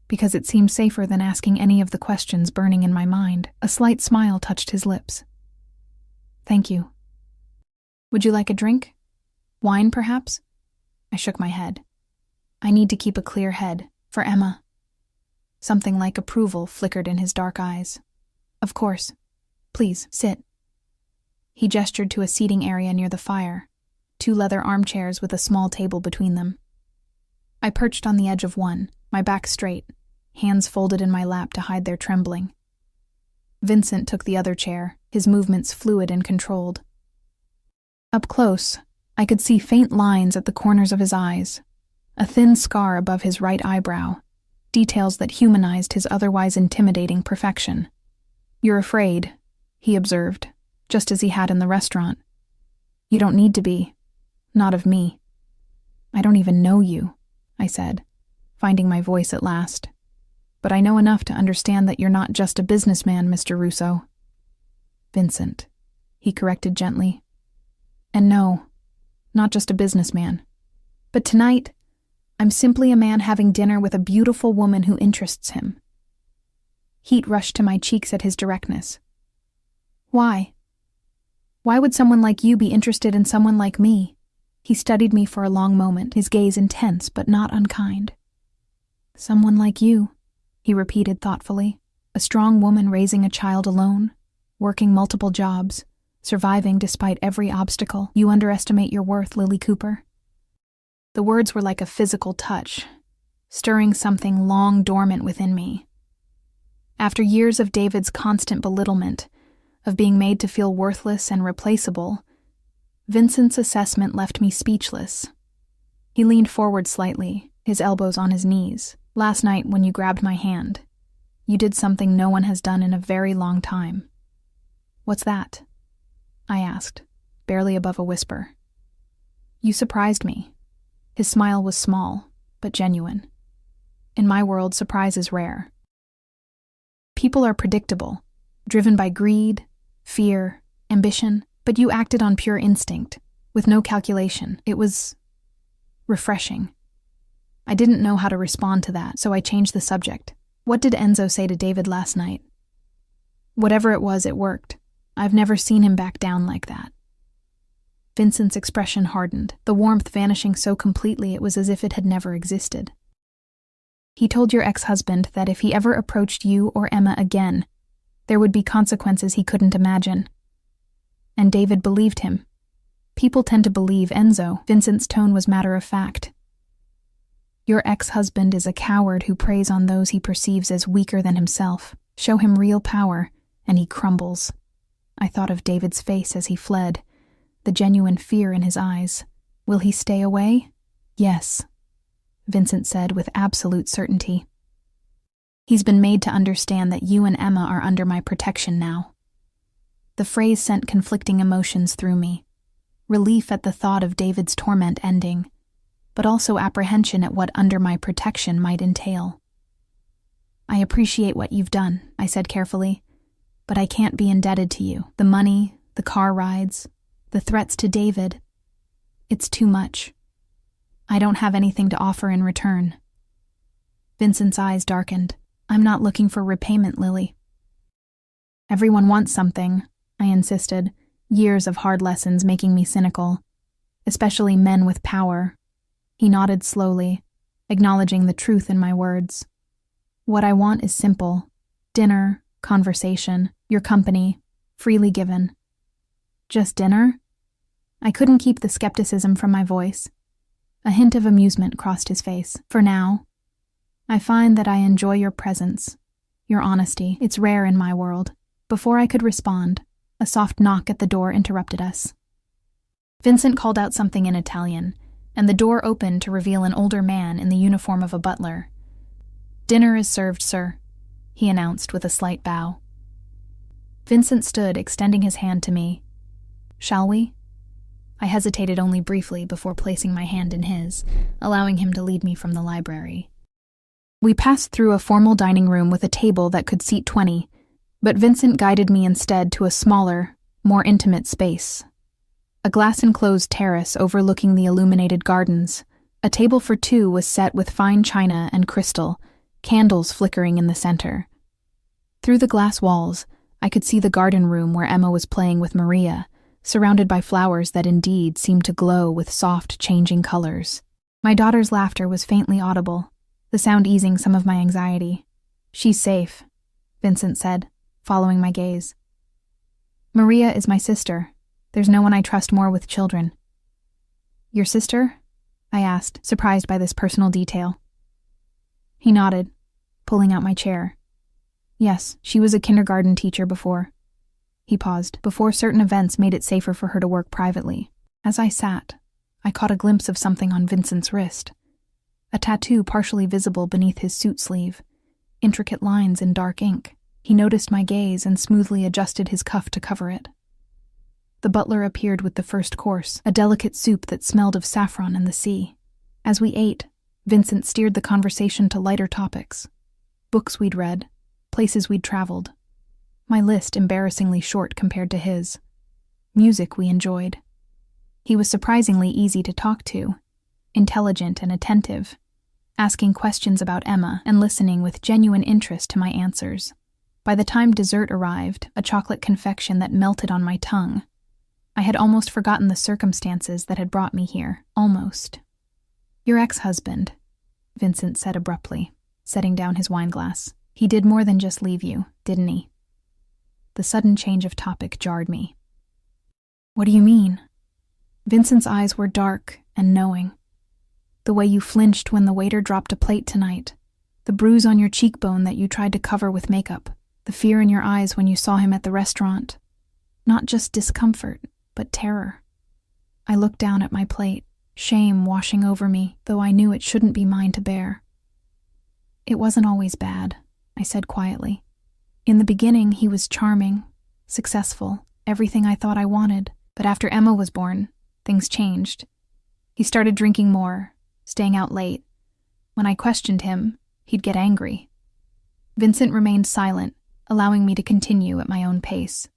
[SPEAKER 1] because it seemed safer than asking any of the questions burning in my mind. A slight smile touched his lips. Thank you. Would you like a drink? Wine, perhaps? I shook my head. I need to keep a clear head, for Emma. Something like approval flickered in his dark eyes. Of course. Please, sit. He gestured to a seating area near the fire, 2 leather armchairs with a small table between them. I perched on the edge of one, my back straight, hands folded in my lap to hide their trembling. Vincent took the other chair, his movements fluid and controlled. Up close, I could see faint lines at the corners of his eyes, a thin scar above his right eyebrow, details that humanized his otherwise intimidating perfection. You're afraid, he observed, just as he had in the restaurant. You don't need to be. Not of me. I don't even know you, I said, finding my voice at last. But I know enough to understand that you're not just a businessman, Mr. Russo. Vincent, he corrected gently. And no, not just a businessman. But tonight, I'm simply a man having dinner with a beautiful woman who interests him. Heat rushed to my cheeks at his directness. Why? Why would someone like you be interested in someone like me? He studied me for a long moment, his gaze intense but not unkind. Someone like you, he repeated thoughtfully. A strong woman raising a child alone, working multiple jobs, surviving despite every obstacle. You underestimate your worth, Lily Cooper. The words were like a physical touch, stirring something long dormant within me. After years of David's constant belittlement, of being made to feel worthless and replaceable, Vincent's assessment left me speechless. He leaned forward slightly, his elbows on his knees. Last night, when you grabbed my hand, you did something no one has done in a very long time. What's that? I asked, barely above a whisper. You surprised me. His smile was small, but genuine. In my world, surprise is rare. People are predictable, driven by greed, fear, ambition, but you acted on pure instinct, with no calculation. It was refreshing. I didn't know how to respond to that, so I changed the subject. What did Enzo say to David last night? Whatever it was, it worked. I've never seen him back down like that. Vincent's expression hardened, the warmth vanishing so completely it was as if it had never existed. He told your ex-husband that if he ever approached you or Emma again, there would be consequences he couldn't imagine. And David believed him. People tend to believe Enzo. Vincent's tone was matter of fact. Your ex-husband is a coward who preys on those he perceives as weaker than himself. Show him real power, and he crumbles. I thought of David's face as he fled, the genuine fear in his eyes. Will he stay away? Yes, Vincent said with absolute certainty. He's been made to understand that you and Emma are under my protection now. The phrase sent conflicting emotions through me. Relief at the thought of David's torment ending, but also apprehension at what under my protection might entail. I appreciate what you've done, I said carefully, but I can't be indebted to you. The money, the car rides, the threats to David. It's too much. I don't have anything to offer in return. Vincent's eyes darkened. I'm not looking for repayment, Lily. Everyone wants something, I insisted, years of hard lessons making me cynical, especially men with power. He nodded slowly, acknowledging the truth in my words. What I want is simple. Dinner, conversation, your company, freely given. Just dinner? I couldn't keep the skepticism from my voice. A hint of amusement crossed his face. For now, I find that I enjoy your presence, your honesty. It's rare in my world. Before I could respond, a soft knock at the door interrupted us. Vincent called out something in Italian, and the door opened to reveal an older man in the uniform of a butler. Dinner is served, sir, he announced with a slight bow. Vincent stood, extending his hand to me. Shall we? I hesitated only briefly before placing my hand in his, allowing him to lead me from the library. We passed through a formal dining room with a table that could seat 20, but Vincent guided me instead to a smaller, more intimate space. A glass-enclosed terrace overlooking the illuminated gardens. A table for two was set with fine china and crystal, candles flickering in the center. Through the glass walls, I could see the garden room where Emma was playing with Maria, surrounded by flowers that indeed seemed to glow with soft, changing colors. My daughter's laughter was faintly audible, the sound easing some of my anxiety. She's safe, Vincent said, following my gaze. Maria is my sister. There's no one I trust more with children. Your sister? I asked, surprised by this personal detail. He nodded, pulling out my chair. Yes, she was a kindergarten teacher before. He paused, before certain events made it safer for her to work privately. As I sat, I caught a glimpse of something on Vincent's wrist. A tattoo partially visible beneath his suit sleeve, intricate lines in dark ink. He noticed my gaze and smoothly adjusted his cuff to cover it. The butler appeared with the first course, a delicate soup that smelled of saffron and the sea. As we ate, Vincent steered the conversation to lighter topics. Books we'd read, places we'd traveled. My list embarrassingly short compared to his. Music we enjoyed. He was surprisingly easy to talk to, intelligent and attentive, asking questions about Emma and listening with genuine interest to my answers. By the time dessert arrived, a chocolate confection that melted on my tongue, I had almost forgotten the circumstances that had brought me here. Almost. Your ex-husband, Vincent said abruptly, setting down his wineglass. He did more than just leave you, didn't he? The sudden change of topic jarred me. What do you mean? Vincent's eyes were dark and knowing. The way you flinched when the waiter dropped a plate tonight, the bruise on your cheekbone that you tried to cover with makeup, the fear in your eyes when you saw him at the restaurant. Not just discomfort, but terror. I looked down at my plate, shame washing over me, though I knew it shouldn't be mine to bear. It wasn't always bad, I said quietly. In the beginning, he was charming, successful, everything I thought I wanted. But after Emma was born, things changed. He started drinking more, staying out late. When I questioned him, he'd get angry. Vincent remained silent, allowing me to continue at my own pace.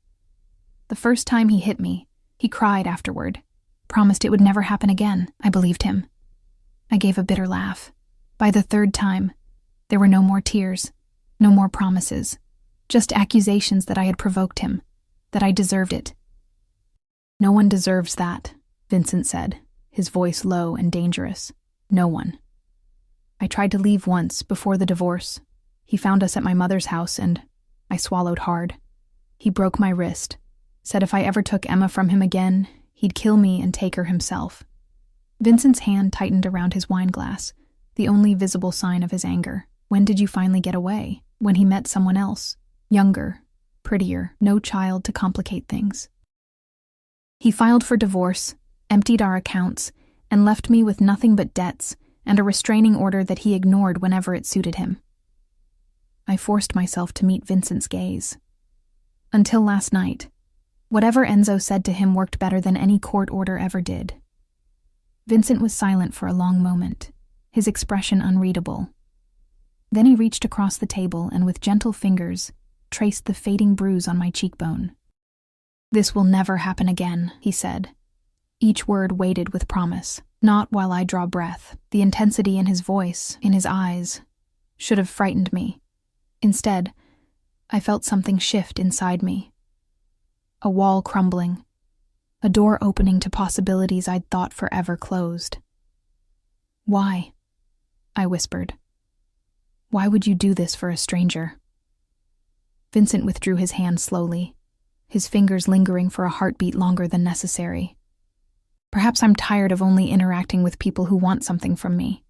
[SPEAKER 1] The first time he hit me, he cried afterward, promised it would never happen again. I believed him. I gave a bitter laugh. By the third time, there were no more tears, no more promises, just accusations that I had provoked him, that I deserved it. No one deserves that, Vincent said, his voice low and dangerous. No one. I tried to leave once, before the divorce. He found us at my mother's house and I swallowed hard. He broke my wrist, said if I ever took Emma from him again, he'd kill me and take her himself. Vincent's hand tightened around his wine glass, the only visible sign of his anger. When did you finally get away? When he met someone else? Younger, prettier, no child to complicate things. He filed for divorce, emptied our accounts, and left me with nothing but debts and a restraining order that he ignored whenever it suited him. I forced myself to meet Vincent's gaze. Until last night, whatever Enzo said to him worked better than any court order ever did. Vincent was silent for a long moment, his expression unreadable. Then he reached across the table and with gentle fingers traced the fading bruise on my cheekbone. "This will never happen again," he said. Each word weighted with promise. Not while I draw breath. The intensity in his voice, in his eyes, should have frightened me. Instead, I felt something shift inside me. A wall crumbling. A door opening to possibilities I'd thought forever closed. "Why?" I whispered. "Why would you do this for a stranger?" Vincent withdrew his hand slowly, his fingers lingering for a heartbeat longer than necessary. "Perhaps I'm tired of only interacting with people who want something from me.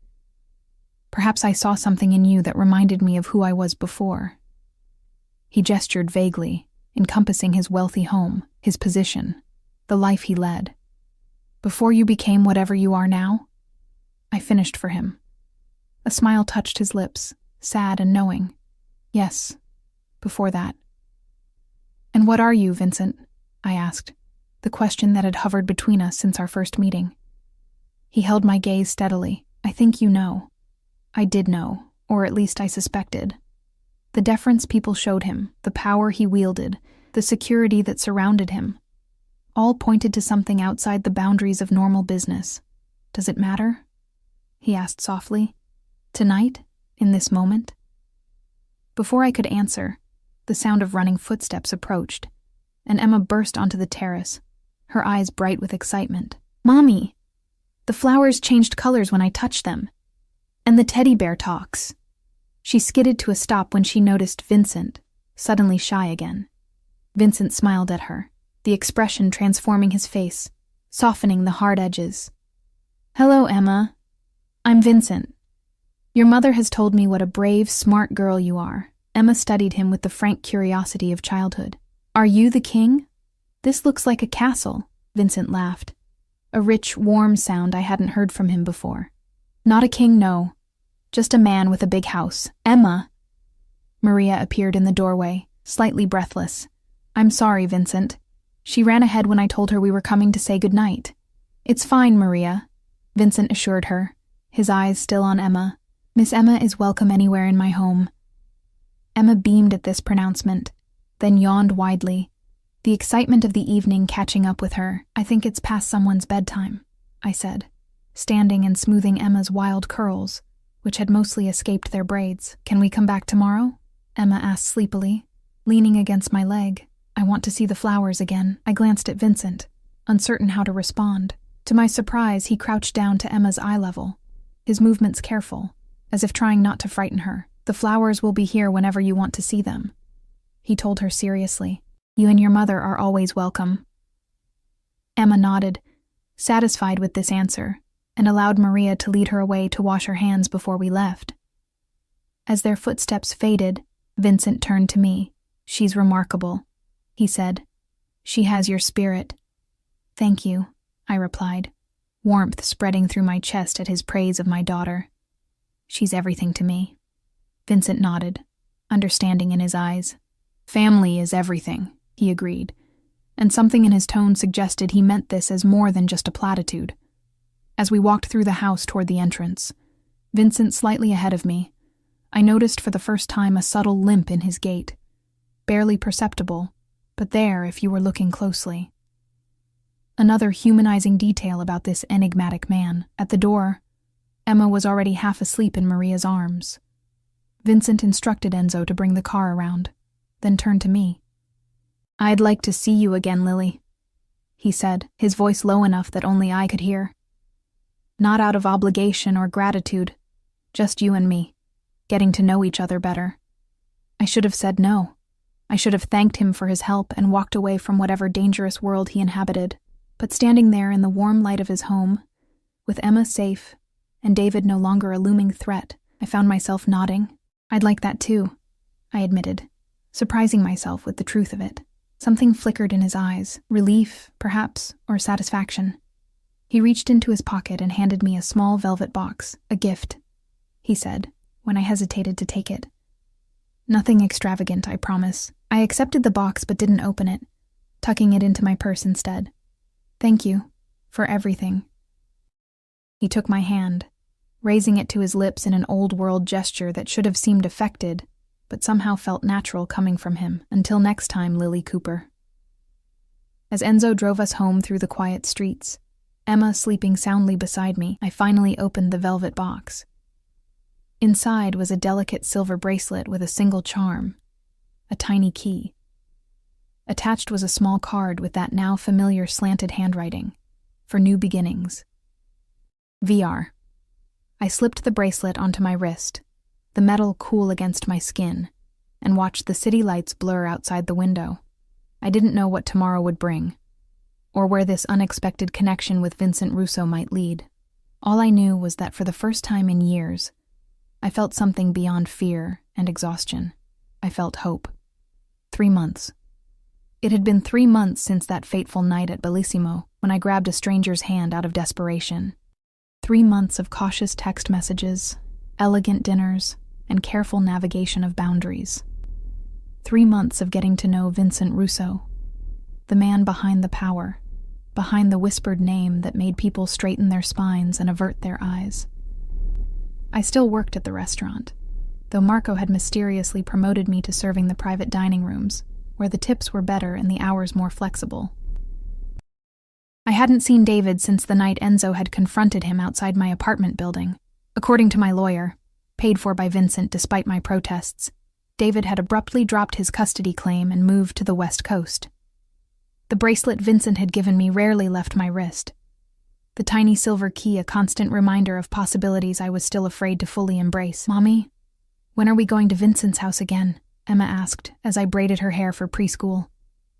[SPEAKER 1] Perhaps I saw something in you that reminded me of who I was before." He gestured vaguely, encompassing his wealthy home, his position, the life he led. "Before you became whatever you are now?" I finished for him. A smile touched his lips, sad and knowing. "Yes, before that." "And what are you, Vincent?" I asked, the question that had hovered between us since our first meeting. He held my gaze steadily. "I think you know." I did know, or at least I suspected. The deference people showed him, the power he wielded, the security that surrounded him, all pointed to something outside the boundaries of normal business. "Does it matter?" he asked softly. "Tonight? In this moment?" Before I could answer, the sound of running footsteps approached, and Emma burst onto the terrace, her eyes bright with excitement. "Mommy! The flowers changed colors when I touched them. And the teddy bear talks." She skidded to a stop when she noticed Vincent, suddenly shy again. Vincent smiled at her, the expression transforming his face, softening the hard edges. "Hello, Emma. I'm Vincent. Your mother has told me what a brave, smart girl you are." Emma studied him with the frank curiosity of childhood. "Are you the king? This looks like a castle," Vincent laughed. A rich, warm sound I hadn't heard from him before. "Not a king, no. Just a man with a big house." "Emma!" Maria appeared in the doorway, slightly breathless. "I'm sorry, Vincent." She ran ahead when I told her we were coming to say goodnight. "It's fine, Maria," Vincent assured her, his eyes still on Emma. "Miss Emma is welcome anywhere in my home." Emma beamed at this pronouncement, then yawned widely, the excitement of the evening catching up with her. "I think it's past someone's bedtime," I said, standing and smoothing Emma's wild curls, which had mostly escaped their braids. "Can we come back tomorrow?" Emma asked sleepily, leaning against my leg. "I want to see the flowers again." I glanced at Vincent, uncertain how to respond. To my surprise, he crouched down to Emma's eye level, his movements careful, as if trying not to frighten her. "The flowers will be here whenever you want to see them," he told her seriously. "You and your mother are always welcome." Emma nodded, satisfied with this answer, and allowed Maria to lead her away to wash her hands before we left. As their footsteps faded, Vincent turned to me. "She's remarkable," he said. "She has your spirit." "Thank you," I replied, warmth spreading through my chest at his praise of my daughter. "She's everything to me." Vincent nodded, understanding in his eyes. "Family is everything," he agreed, and something in his tone suggested he meant this as more than just a platitude. As we walked through the house toward the entrance, Vincent slightly ahead of me, I noticed for the first time a subtle limp in his gait. Barely perceptible, but there if you were looking closely. Another humanizing detail about this enigmatic man. At the door, Emma was already half asleep in Maria's arms. Vincent instructed Enzo to bring the car around, then turned to me. "I'd like to see you again, Lily." he said, his voice low enough that only I could hear. Not out of obligation or gratitude, just you and me, getting to know each other better. I should have said no. I should have thanked him for his help and walked away from whatever dangerous world he inhabited. But standing there in the warm light of his home, with Emma safe and David no longer a looming threat, I found myself nodding. I'd like that too, I admitted, surprising myself with the truth of it. Something flickered in his eyes, relief, perhaps, or satisfaction. He reached into his pocket and handed me a small velvet box, a gift, he said, when I hesitated to take it. Nothing extravagant, I promise. I accepted the box but didn't open it, tucking it into my purse instead. Thank you, for everything. He took my hand, raising it to his lips in an old-world gesture that should have seemed affected, but somehow felt natural coming from him. Until next time, Lily Cooper. As Enzo drove us home through the quiet streets, Emma sleeping soundly beside me, I finally opened the velvet box. Inside was a delicate silver bracelet with a single charm, a tiny key. Attached was a small card with that now familiar slanted handwriting, for new beginnings. VR. I slipped the bracelet onto my wrist, the metal cool against my skin, and watched the city lights blur outside the window. I didn't know what tomorrow would bring, or where this unexpected connection with Vincent Russo might lead. All I knew was that for the first time in years, I felt something beyond fear and exhaustion. I felt hope. 3 months. It had been 3 months since that fateful night at Bellissimo when I grabbed a stranger's hand out of desperation. 3 months of cautious text messages, elegant dinners, and careful navigation of boundaries. 3 months of getting to know Vincent Russo, the man behind the power, behind the whispered name that made people straighten their spines and avert their eyes. I still worked at the restaurant, though Marco had mysteriously promoted me to serving the private dining rooms, where the tips were better and the hours more flexible. I hadn't seen David since the night Enzo had confronted him outside my apartment building. According to my lawyer, paid for by Vincent despite my protests, David had abruptly dropped his custody claim and moved to the West Coast. The bracelet Vincent had given me rarely left my wrist, the tiny silver key a constant reminder of possibilities I was still afraid to fully embrace. "Mommy, when are we going to Vincent's house again?" Emma asked as I braided her hair for preschool.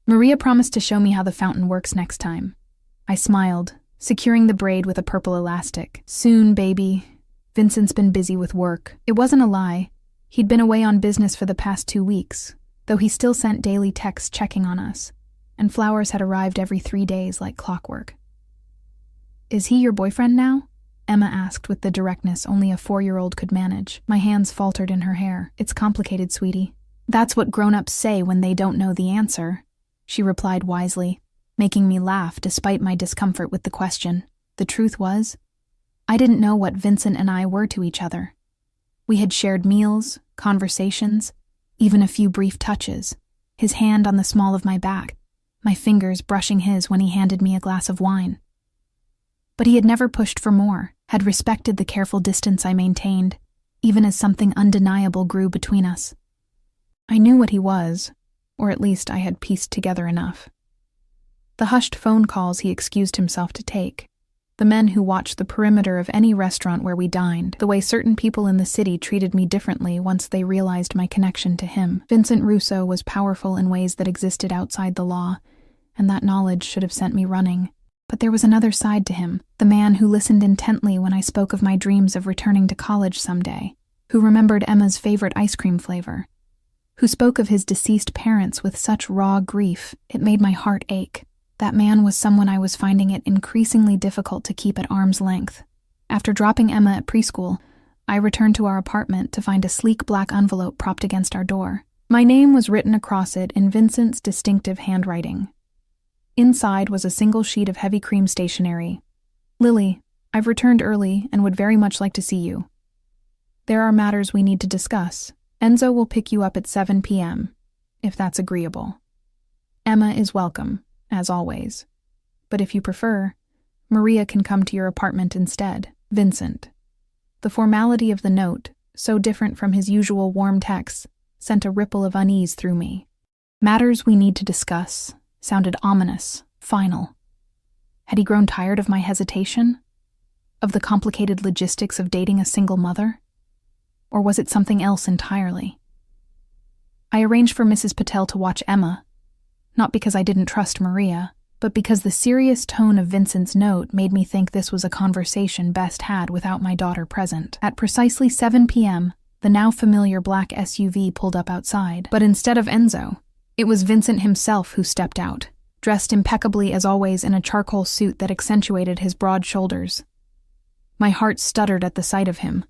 [SPEAKER 1] "Maria promised to show me how the fountain works next time." I smiled, securing the braid with a purple elastic. "Soon, baby. Vincent's been busy with work." It wasn't a lie. He'd been away on business for the past 2 weeks, though he still sent daily texts checking on us, and flowers had arrived every 3 days like clockwork. "Is he your boyfriend now?" Emma asked with the directness only a 4-year-old could manage. My hands faltered in her hair. "It's complicated, sweetie." "That's what grown-ups say when they don't know the answer," she replied wisely, making me laugh despite my discomfort with the question. The truth was, I didn't know what Vincent and I were to each other. We had shared meals, conversations, even a few brief touches, his hand on the small of my back, my fingers brushing his when he handed me a glass of wine. But he had never pushed for more, had respected the careful distance I maintained, even as something undeniable grew between us. I knew what he was, or at least I had pieced together enough. The hushed phone calls he excused himself to take, the men who watched the perimeter of any restaurant where we dined, the way certain people in the city treated me differently once they realized my connection to him. Vincent Russo was powerful in ways that existed outside the law, and that knowledge should have sent me running. But there was another side to him, the man who listened intently when I spoke of my dreams of returning to college someday, who remembered Emma's favorite ice cream flavor, who spoke of his deceased parents with such raw grief it made my heart ache. That man was someone I was finding it increasingly difficult to keep at arm's length. After dropping Emma at preschool, I returned to our apartment to find a sleek black envelope propped against our door. My name was written across it in Vincent's distinctive handwriting. Inside was a single sheet of heavy cream stationery. "Lily, I've returned early and would very much like to see you. There are matters we need to discuss. Enzo will pick you up at 7 p.m., if that's agreeable. Emma is welcome, as always. But if you prefer, Maria can come to your apartment instead. Vincent." The formality of the note, so different from his usual warm texts, sent a ripple of unease through me. Matters we need to discuss sounded ominous, final. Had he grown tired of my hesitation? Of the complicated logistics of dating a single mother? Or was it something else entirely? I arranged for Mrs. Patel to watch Emma, not because I didn't trust Maria, but because the serious tone of Vincent's note made me think this was a conversation best had without my daughter present. At precisely 7 p.m., the now familiar black SUV pulled up outside, but instead of Enzo, it was Vincent himself who stepped out, dressed impeccably as always in a charcoal suit that accentuated his broad shoulders. My heart stuttered at the sight of him,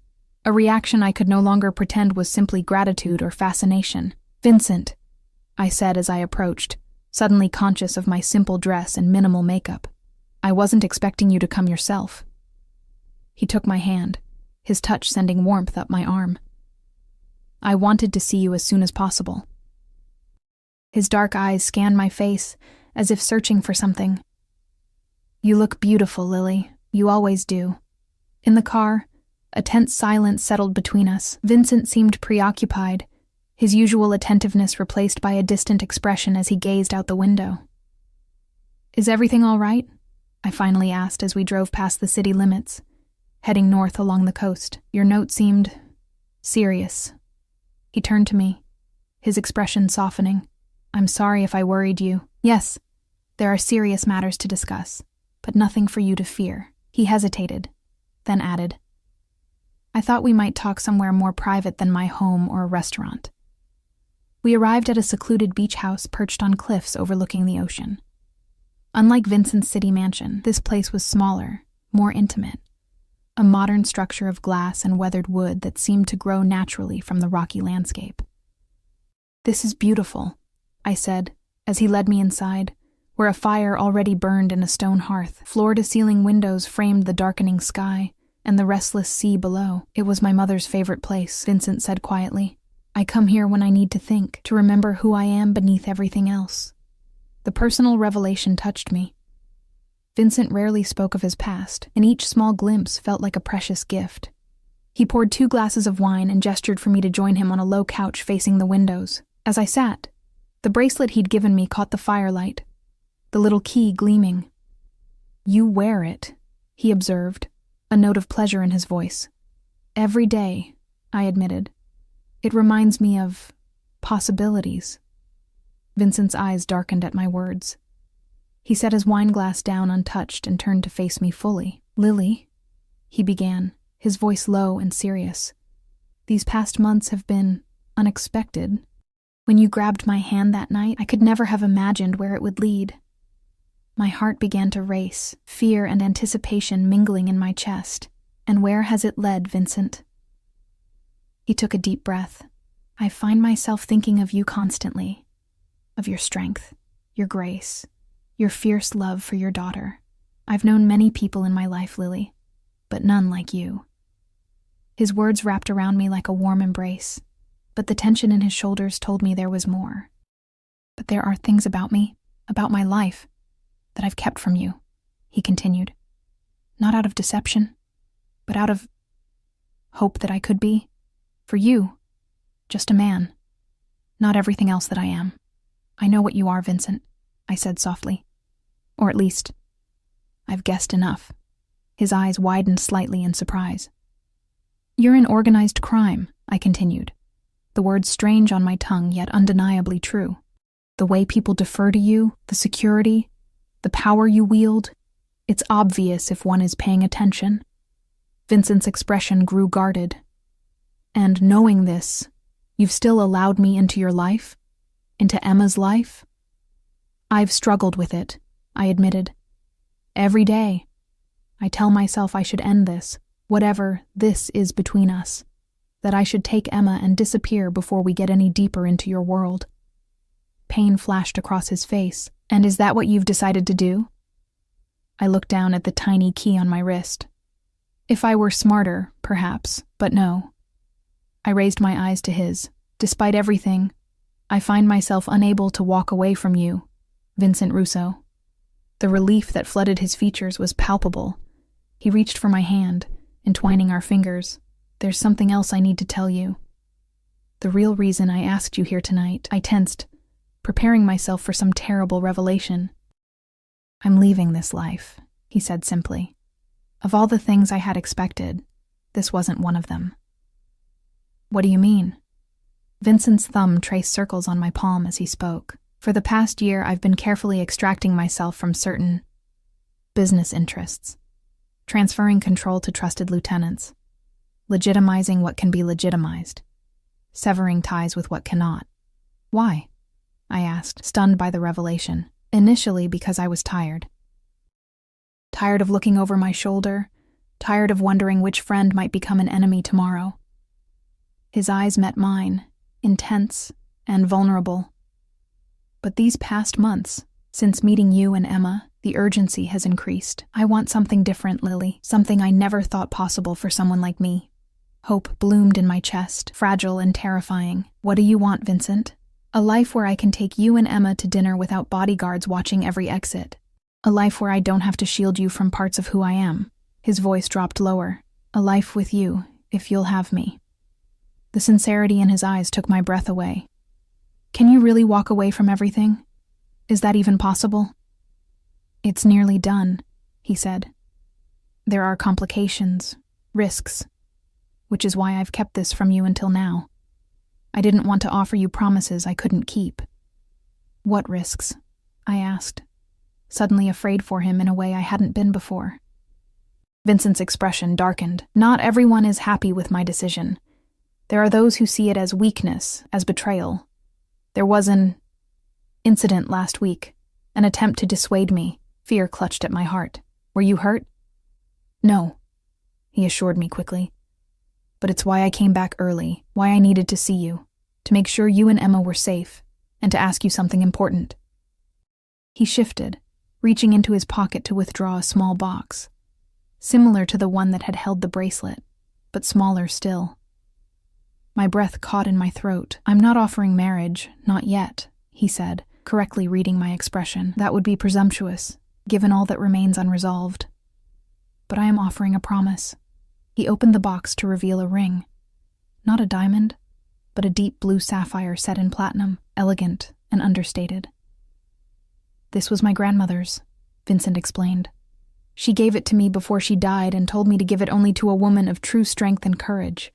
[SPEAKER 1] a reaction I could no longer pretend was simply gratitude or fascination. "Vincent," I said as I approached, suddenly conscious of my simple dress and minimal makeup. "I wasn't expecting you to come yourself." He took my hand, his touch sending warmth up my arm. "I wanted to see you as soon as possible." His dark eyes scanned my face, as if searching for something. "You look beautiful, Lily. You always do." In the car, a tense silence settled between us. Vincent seemed preoccupied, his usual attentiveness replaced by a distant expression as he gazed out the window. "Is everything all right?" I finally asked as we drove past the city limits, heading north along the coast. "Your note seemed serious." He turned to me, his expression softening. "I'm sorry if I worried you." "Yes, there are serious matters to discuss, but nothing for you to fear." He hesitated, then added, "I thought we might talk somewhere more private than my home or a restaurant." We arrived at a secluded beach house perched on cliffs overlooking the ocean. Unlike Vincent's city mansion, this place was smaller, more intimate, a modern structure of glass and weathered wood that seemed to grow naturally from the rocky landscape. "This is beautiful," I said, as he led me inside, where a fire already burned in a stone hearth. Floor-to-ceiling windows framed the darkening sky and the restless sea below. "It was my mother's favorite place," Vincent said quietly. "I come here when I need to think, to remember who I am beneath everything else." The personal revelation touched me. Vincent rarely spoke of his past, and each small glimpse felt like a precious gift. He poured 2 glasses of wine and gestured for me to join him on a low couch facing the windows. As I sat, the bracelet he'd given me caught the firelight, the little key gleaming. "You wear it," he observed, a note of pleasure in his voice. "Every day," I admitted. "It reminds me of possibilities." Vincent's eyes darkened at my words. He set his wine glass down untouched and turned to face me fully. "Lily," he began, his voice low and serious. "These past months have been unexpected. When you grabbed my hand that night, I could never have imagined where it would lead." My heart began to race, fear and anticipation mingling in my chest. "And where has it led, Vincent?" He took a deep breath. "I find myself thinking of you constantly, of your strength, your grace, your fierce love for your daughter. I've known many people in my life, Lily, but none like you." His words wrapped around me like a warm embrace, but the tension in his shoulders told me there was more. "But there are things about me, about my life, that I've kept from you," he continued. "Not out of deception, but out of hope that I could be. For you, just a man, not everything else that I am." "I know what you are, Vincent," I said softly. "Or at least, I've guessed enough." His eyes widened slightly in surprise. "You're in organized crime," I continued, the words strange on my tongue yet undeniably true. "The way people defer to you, the security, the power you wield, it's obvious if one is paying attention." Vincent's expression grew guarded. "And knowing this, you've still allowed me into your life? Into Emma's life?" "I've struggled with it," I admitted. "Every day, I tell myself I should end this, whatever this is between us, that I should take Emma and disappear before we get any deeper into your world." Pain flashed across his face. "And is that what you've decided to do?" I looked down at the tiny key on my wrist. "If I were smarter, perhaps, but no." I raised my eyes to his. "Despite everything, I find myself unable to walk away from you, Vincent Russo." The relief that flooded his features was palpable. He reached for my hand, entwining our fingers. "There's something else I need to tell you. The real reason I asked you here tonight." I tensed, preparing myself for some terrible revelation. "I'm leaving this life." he said simply. Of all the things I had expected, this wasn't one of them. What do you mean? Vincent's thumb traced circles on my palm as he spoke. For the past year, I've been carefully extracting myself from certain business interests, transferring control to trusted lieutenants, legitimizing what can be legitimized, severing ties with what cannot. Why? I asked, stunned by the revelation. Initially because I was tired. Tired of looking over my shoulder, tired of wondering which friend might become an enemy tomorrow. His eyes met mine, intense and vulnerable. But these past months, since meeting you and Emma, the urgency has increased. I want something different, Lily, something I never thought possible for someone like me. Hope bloomed in my chest, fragile and terrifying. What do you want, Vincent? A life where I can take you and Emma to dinner without bodyguards watching every exit. A life where I don't have to shield you from parts of who I am. His voice dropped lower. A life with you, if you'll have me. The sincerity in his eyes took my breath away. Can you really walk away from everything? Is that even possible? It's nearly done, he said. There are complications, risks, which is why I've kept this from you until now. I didn't want to offer you promises I couldn't keep. What risks? I asked, suddenly afraid for him in a way I hadn't been before. Vincent's expression darkened. Not everyone is happy with my decision. There are those who see it as weakness, as betrayal. There was an incident last week, an attempt to dissuade me. Fear clutched at my heart. Were you hurt? No, he assured me quickly. But it's why I came back early, why I needed to see you, to make sure you and Emma were safe, and to ask you something important. He shifted, reaching into his pocket to withdraw a small box, similar to the one that had held the bracelet, but smaller still. My breath caught in my throat. I'm not offering marriage, not yet, he said, correctly reading my expression. That would be presumptuous, given all that remains unresolved. But I am offering a promise. He opened the box to reveal a ring. Not a diamond, but a deep blue sapphire set in platinum, elegant and understated. This was my grandmother's, Vincent explained. She gave it to me before she died and told me to give it only to a woman of true strength and courage.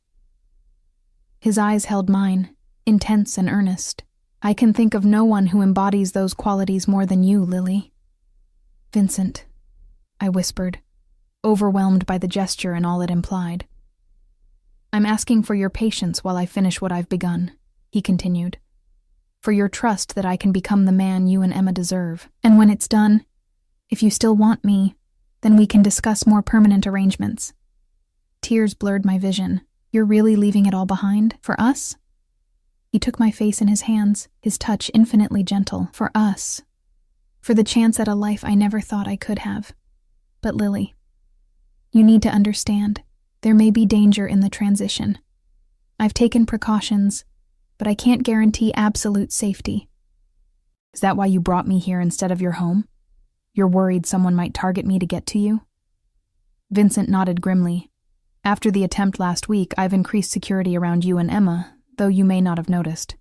[SPEAKER 1] His eyes held mine, intense and earnest. I can think of no one who embodies those qualities more than you, Lily. Vincent, I whispered, overwhelmed by the gesture and all it implied. I'm asking for your patience while I finish what I've begun, he continued. For your trust that I can become the man you and Emma deserve. And when it's done, if you still want me, then we can discuss more permanent arrangements. Tears blurred my vision. You're really leaving it all behind? For us? He took my face in his hands, his touch infinitely gentle. For us. For the chance at a life I never thought I could have. But Lily, you need to understand, there may be danger in the transition. I've taken precautions, but I can't guarantee absolute safety. Is that why you brought me here instead of your home? You're worried someone might target me to get to you? Vincent nodded grimly. After the attempt last week, I've increased security around you and Emma, though you may not have noticed.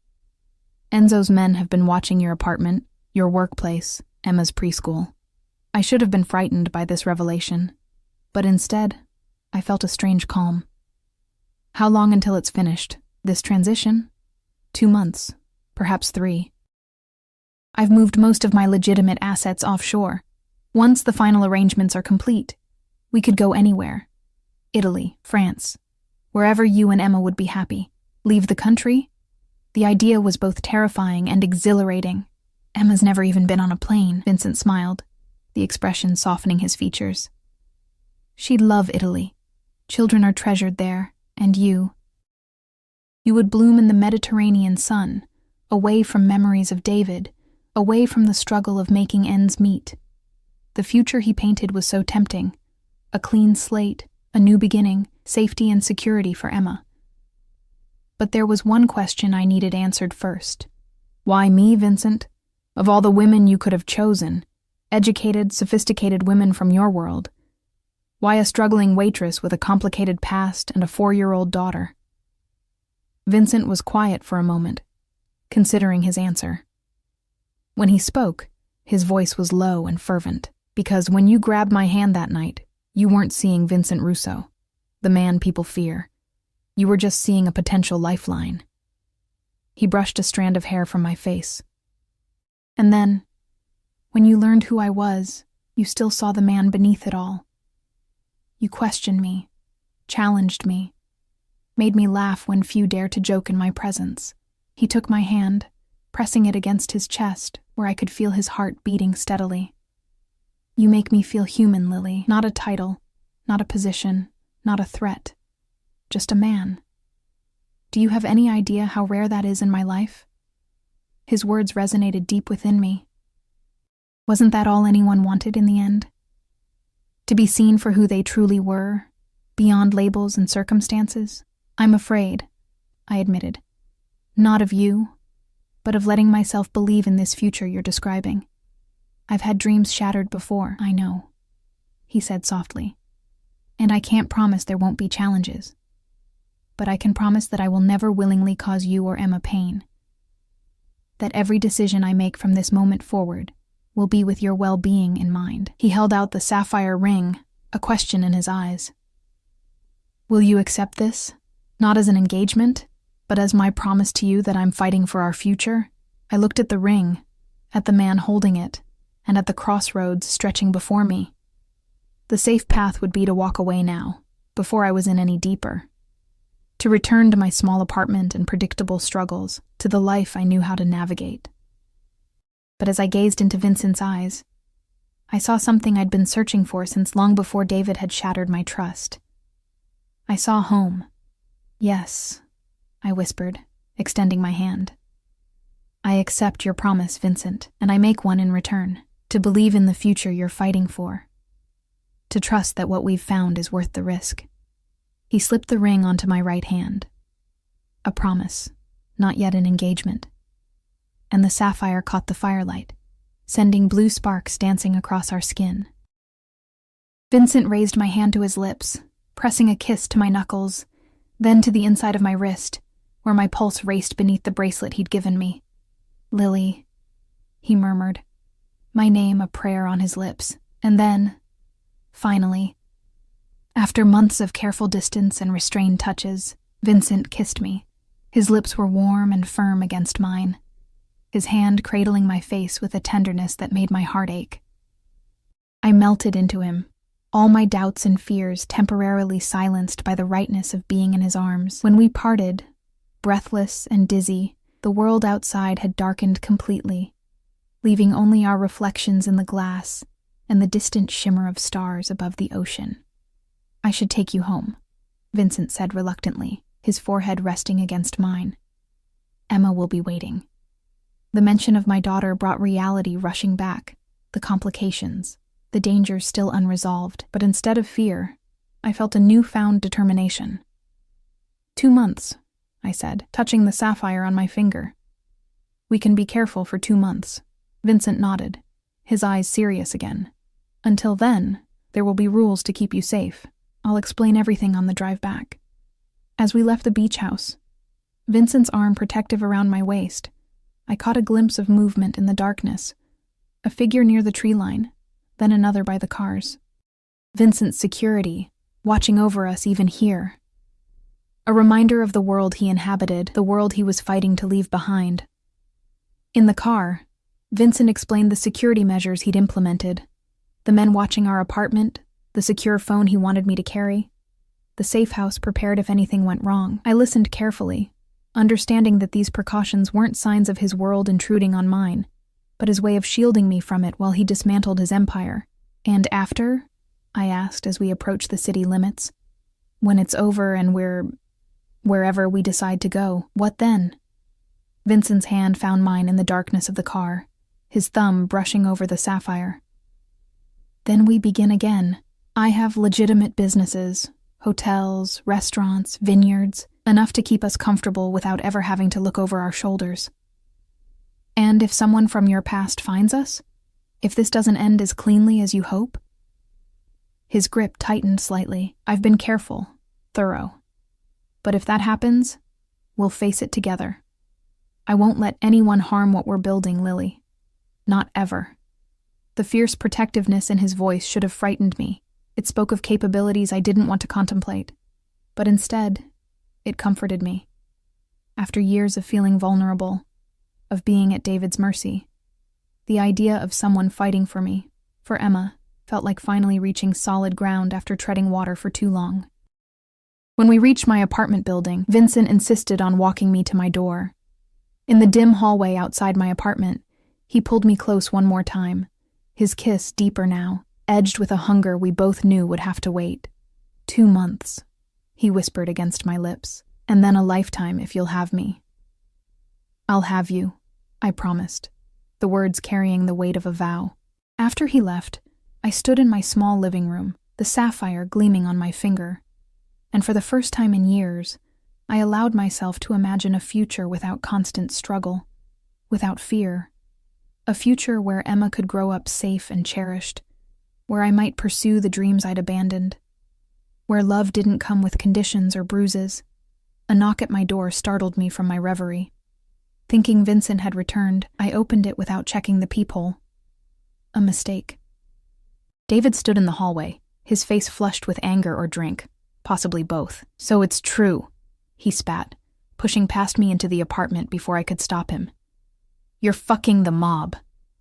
[SPEAKER 1] Enzo's men have been watching your apartment, your workplace, Emma's preschool. I should have been frightened by this revelation, but instead, I felt a strange calm. How long until it's finished? This transition? 2 months, perhaps 3. I've moved most of my legitimate assets offshore. Once the final arrangements are complete, we could go anywhere. Italy, France, wherever you and Emma would be happy. Leave the country? The idea was both terrifying and exhilarating. Emma's never even been on a plane, Vincent smiled, the expression softening his features. She'd love Italy. Children are treasured there, and you. You would bloom in the Mediterranean sun, away from memories of David, away from the struggle of making ends meet. The future he painted was so tempting. A clean slate, a new beginning, safety and security for Emma. But there was one question I needed answered first. Why me, Vincent? Of all the women you could have chosen, educated, sophisticated women from your world, why a struggling waitress with a complicated past and a 4-year-old daughter? Vincent was quiet for a moment, considering his answer. When he spoke, his voice was low and fervent. Because when you grabbed my hand that night, you weren't seeing Vincent Russo, the man people fear. You were just seeing a potential lifeline. He brushed a strand of hair from my face. And then, when you learned who I was, you still saw the man beneath it all. You questioned me, challenged me, made me laugh when few dared to joke in my presence. He took my hand, pressing it against his chest, where I could feel his heart beating steadily. You make me feel human, Lily, not a title, not a position, not a threat, just a man. Do you have any idea how rare that is in my life? His words resonated deep within me. Wasn't that all anyone wanted in the end? To be seen for who they truly were, beyond labels and circumstances? I'm afraid, I admitted. Not of you, but of letting myself believe in this future you're describing. I've had dreams shattered before, I know, he said softly. And I can't promise there won't be challenges. But I can promise that I will never willingly cause you or Emma pain. That every decision I make from this moment forward will be with your well-being in mind. He held out the sapphire ring, a question in his eyes. Will you accept this? Not as an engagement, but as my promise to you that I'm fighting for our future? I looked at the ring, at the man holding it, and at the crossroads stretching before me. The safe path would be to walk away now, before I was in any deeper. To return to my small apartment and predictable struggles, to the life I knew how to navigate. But as I gazed into Vincent's eyes, I saw something I'd been searching for since long before David had shattered my trust. I saw home. Yes, I whispered, extending my hand. I accept your promise, Vincent, and I make one in return. To believe in the future you're fighting for. To trust that what we've found is worth the risk. He slipped the ring onto my right hand. A promise, not yet an engagement. And the sapphire caught the firelight, sending blue sparks dancing across our skin. Vincent raised my hand to his lips, pressing a kiss to my knuckles, then to the inside of my wrist, where my pulse raced beneath the bracelet he'd given me. Lily, he murmured, my name a prayer on his lips, and then, finally, after months of careful distance and restrained touches, Vincent kissed me. His lips were warm and firm against mine, his hand cradling my face with a tenderness that made my heart ache. I melted into him, all my doubts and fears temporarily silenced by the rightness of being in his arms. When we parted, breathless and dizzy, the world outside had darkened completely, leaving only our reflections in the glass and the distant shimmer of stars above the ocean. I should take you home, Vincent said reluctantly, his forehead resting against mine. Emma will be waiting. The mention of my daughter brought reality rushing back, the complications, the dangers still unresolved, but instead of fear, I felt a newfound determination. 2 months, I said, touching the sapphire on my finger. We can be careful for 2 months. Vincent nodded, his eyes serious again. Until then, there will be rules to keep you safe. I'll explain everything on the drive back. As we left the beach house, Vincent's arm protective around my waist, I caught a glimpse of movement in the darkness, a figure near the tree line, then another by the cars. Vincent's security, watching over us even here. A reminder of the world he inhabited, the world he was fighting to leave behind. In the car, Vincent explained the security measures he'd implemented, the men watching our apartment, the secure phone he wanted me to carry, the safe house prepared if anything went wrong. I listened carefully, understanding that these precautions weren't signs of his world intruding on mine, but his way of shielding me from it while he dismantled his empire. And after? I asked as we approached the city limits. When it's over and we're wherever we decide to go, what then? Vincent's hand found mine in the darkness of the car, his thumb brushing over the sapphire. Then we begin again. I have legitimate businesses, hotels, restaurants, vineyards, enough to keep us comfortable without ever having to look over our shoulders. And if someone from your past finds us? If this doesn't end as cleanly as you hope? His grip tightened slightly. I've been careful, thorough. But if that happens, we'll face it together. I won't let anyone harm what we're building, Lily. Not ever. The fierce protectiveness in his voice should have frightened me. It spoke of capabilities I didn't want to contemplate. But instead, it comforted me. After years of feeling vulnerable, of being at David's mercy, the idea of someone fighting for me, for Emma, felt like finally reaching solid ground after treading water for too long. When we reached my apartment building, Vincent insisted on walking me to my door. In the dim hallway outside my apartment, he pulled me close one more time, his kiss deeper now, edged with a hunger we both knew would have to wait. 2 months, he whispered against my lips, and then a lifetime if you'll have me. I'll have you, I promised, the words carrying the weight of a vow. After he left, I stood in my small living room, the sapphire gleaming on my finger, and for the first time in years, I allowed myself to imagine a future without constant struggle, without fear. A future where Emma could grow up safe and cherished, where I might pursue the dreams I'd abandoned, where love didn't come with conditions or bruises. A knock at my door startled me from my reverie. Thinking Vincent had returned, I opened it without checking the peephole. A mistake. David stood in the hallway, his face flushed with anger or drink, possibly both. "So it's true," he spat, pushing past me into the apartment before I could stop him. "You're fucking the mob."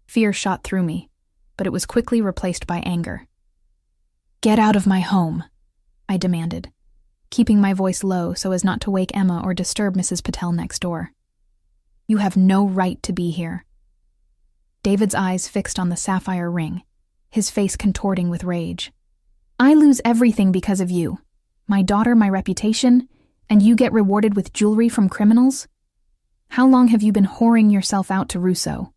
[SPEAKER 1] Fear shot through me, but it was quickly replaced by anger. "Get out of my home," I demanded, keeping my voice low so as not to wake Emma or disturb Mrs. Patel next door. "You have no right to be here." David's eyes fixed on the sapphire ring, his face contorting with rage. "I lose everything because of you. My daughter, my reputation, and you get rewarded with jewelry from criminals? How long have you been whoring yourself out to Russo?"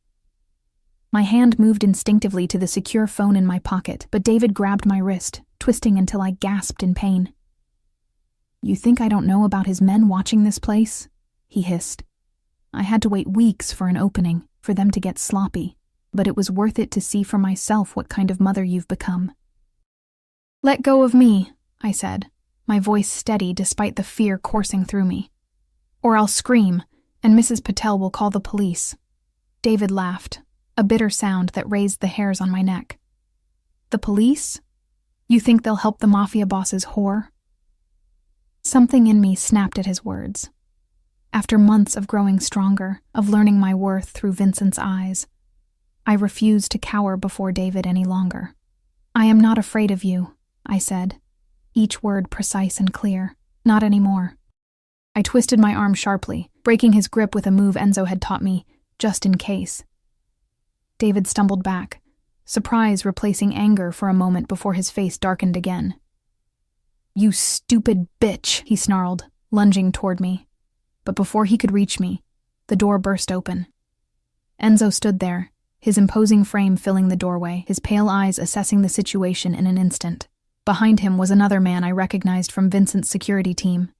[SPEAKER 1] My hand moved instinctively to the secure phone in my pocket, but David grabbed my wrist, twisting until I gasped in pain. "You think I don't know about his men watching this place?" he hissed. I had to wait weeks for an opening, for them to get sloppy, but it was worth it to see for myself what kind of mother you've become. "Let go of me," I said, my voice steady despite the fear coursing through me. "Or I'll scream, and Mrs. Patel will call the police." David laughed, a bitter sound that raised the hairs on my neck. "The police? You think they'll help the Mafia boss's whore?" Something in me snapped at his words. After months of growing stronger, of learning my worth through Vincent's eyes, I refused to cower before David any longer. "I am not afraid of you," I said, each word precise and clear. "Not anymore." I twisted my arm sharply, breaking his grip with a move Enzo had taught me, just in case. David stumbled back, surprise replacing anger for a moment before his face darkened again. "You stupid bitch," he snarled, lunging toward me. But before he could reach me, the door burst open. Enzo stood there, his imposing frame filling the doorway, his pale eyes assessing the situation in an instant. Behind him was another man I recognized from Vincent's security team.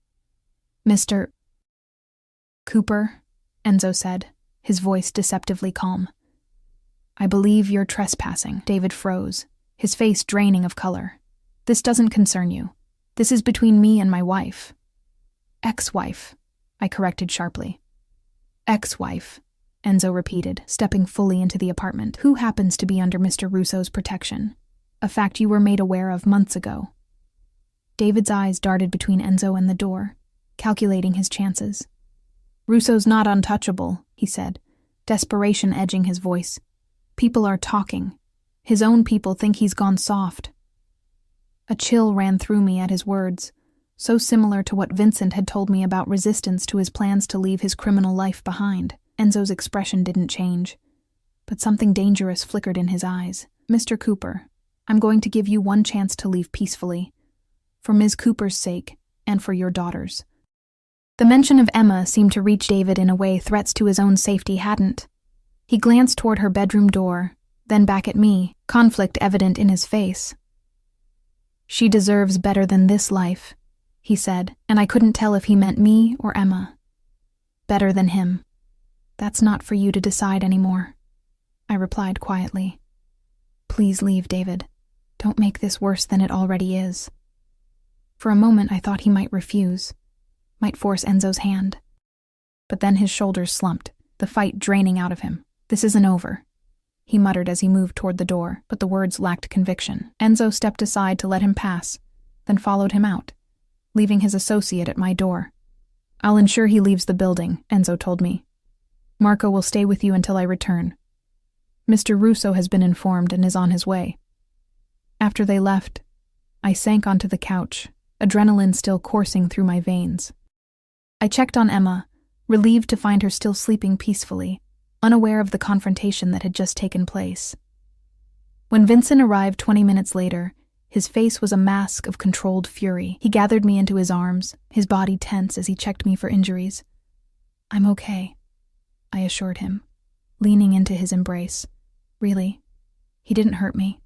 [SPEAKER 1] "Mr. Cooper," Enzo said, his voice deceptively calm. "I believe you're trespassing." David froze, his face draining of color. "This doesn't concern you. This is between me and my wife." "Ex-wife," I corrected sharply. "Ex-wife," Enzo repeated, stepping fully into the apartment. "Who happens to be under Mr. Russo's protection? A fact you were made aware of months ago." David's eyes darted between Enzo and the door, calculating his chances. "Russo's not untouchable," he said, desperation edging his voice. "People are talking. His own people think he's gone soft." A chill ran through me at his words, so similar to what Vincent had told me about resistance to his plans to leave his criminal life behind. Enzo's expression didn't change, but something dangerous flickered in his eyes. "Mr. Cooper, I'm going to give you one chance to leave peacefully, for Ms. Cooper's sake and for your daughter's." The mention of Emma seemed to reach David in a way threats to his own safety hadn't. He glanced toward her bedroom door, then back at me, conflict evident in his face. "She deserves better than this life," he said, and I couldn't tell if he meant me or Emma. "Better than him. That's not for you to decide anymore," I replied quietly. "Please leave, David. Don't make this worse than it already is." For a moment I thought he might refuse, might force Enzo's hand. But then his shoulders slumped, the fight draining out of him. "This isn't over." he muttered as he moved toward the door, but the words lacked conviction. Enzo stepped aside to let him pass, then followed him out, leaving his associate at my door. "I'll ensure he leaves the building," Enzo told me. "Marco will stay with you until I return. Mr. Russo has been informed and is on his way." After they left, I sank onto the couch, adrenaline still coursing through my veins. I checked on Emma, relieved to find her still sleeping peacefully, unaware of the confrontation that had just taken place. When Vincent arrived 20 minutes later, his face was a mask of controlled fury. He gathered me into his arms, his body tense as he checked me for injuries. "I'm okay," I assured him, leaning into his embrace. "Really, he didn't hurt me."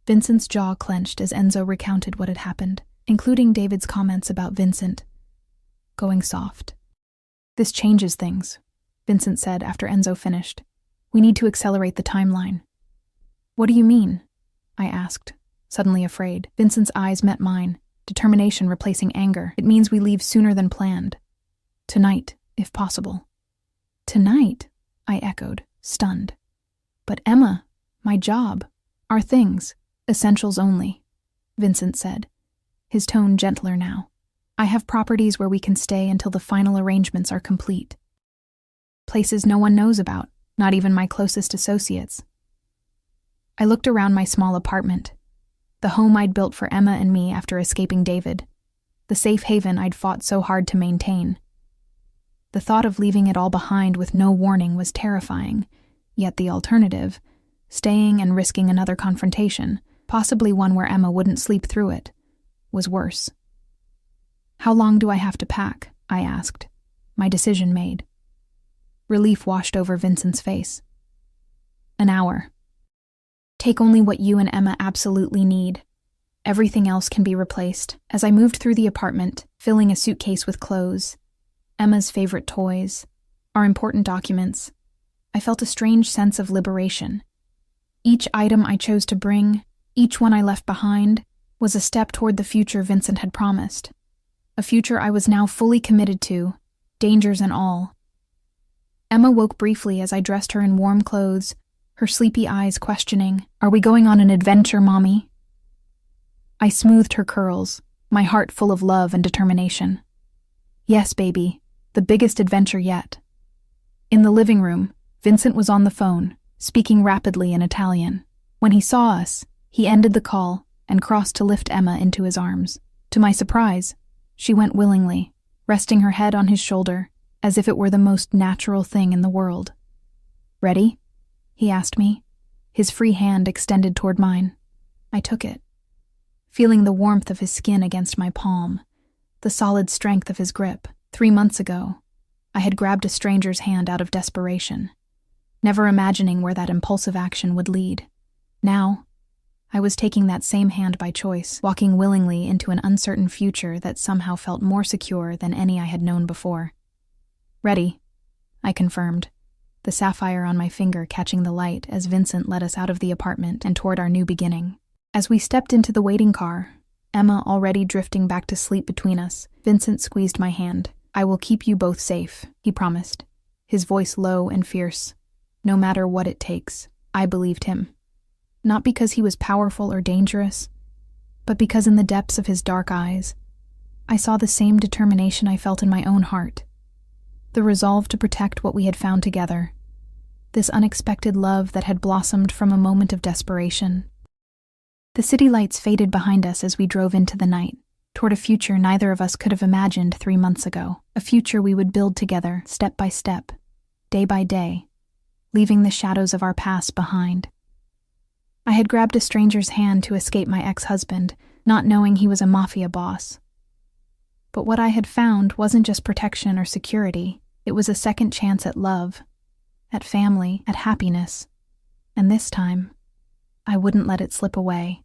[SPEAKER 1] Vincent's jaw clenched as Enzo recounted what had happened, including David's comments about Vincent going soft. "This changes things," Vincent said after Enzo finished. "We need to accelerate the timeline." "What do you mean?" I asked, suddenly afraid. Vincent's eyes met mine, determination replacing anger. "It means we leave sooner than planned. Tonight, if possible." "Tonight?" I echoed, stunned. "But Emma, my job, our things, essentials only," Vincent said, his tone gentler now. "I have properties where we can stay until the final arrangements are complete. Places no one knows about, not even my closest associates." I looked around my small apartment, the home I'd built for Emma and me after escaping David, the safe haven I'd fought so hard to maintain. The thought of leaving it all behind with no warning was terrifying, yet the alternative, staying and risking another confrontation, possibly one where Emma wouldn't sleep through it, was worse. "How long do I have to pack?" I asked, my decision made. Relief washed over Vincent's face. "An hour. Take only what you and Emma absolutely need. Everything else can be replaced." As I moved through the apartment, filling a suitcase with clothes, Emma's favorite toys, our important documents, I felt a strange sense of liberation. Each item I chose to bring, each one I left behind, was a step toward the future Vincent had promised. A future I was now fully committed to, dangers and all. Emma woke briefly as I dressed her in warm clothes, her sleepy eyes questioning, "Are we going on an adventure, Mommy?" I smoothed her curls, my heart full of love and determination. "Yes, baby, the biggest adventure yet." In the living room, Vincent was on the phone, speaking rapidly in Italian. When he saw us, he ended the call and crossed to lift Emma into his arms. To my surprise, she went willingly, resting her head on his shoulder, as if it were the most natural thing in the world. "Ready?" he asked me, his free hand extended toward mine. I took it, feeling the warmth of his skin against my palm, the solid strength of his grip. 3 months ago, I had grabbed a stranger's hand out of desperation, never imagining where that impulsive action would lead. Now, I was taking that same hand by choice, walking willingly into an uncertain future that somehow felt more secure than any I had known before. "Ready," I confirmed, the sapphire on my finger catching the light as Vincent led us out of the apartment and toward our new beginning. As we stepped into the waiting car, Emma already drifting back to sleep between us, Vincent squeezed my hand. "I will keep you both safe," he promised, his voice low and fierce. No matter what it takes. I believed him. Not because he was powerful or dangerous, but because in the depths of his dark eyes, I saw the same determination I felt in my own heart. The resolve to protect what we had found together. This unexpected love that had blossomed from a moment of desperation. The city lights faded behind us as we drove into the night, toward a future neither of us could have imagined 3 months ago. A future we would build together, step by step, day by day, leaving the shadows of our past behind. I had grabbed a stranger's hand to escape my ex-husband, not knowing he was a Mafia boss. But what I had found wasn't just protection or security. It was a second chance at love, at family, at happiness. And this time, I wouldn't let it slip away.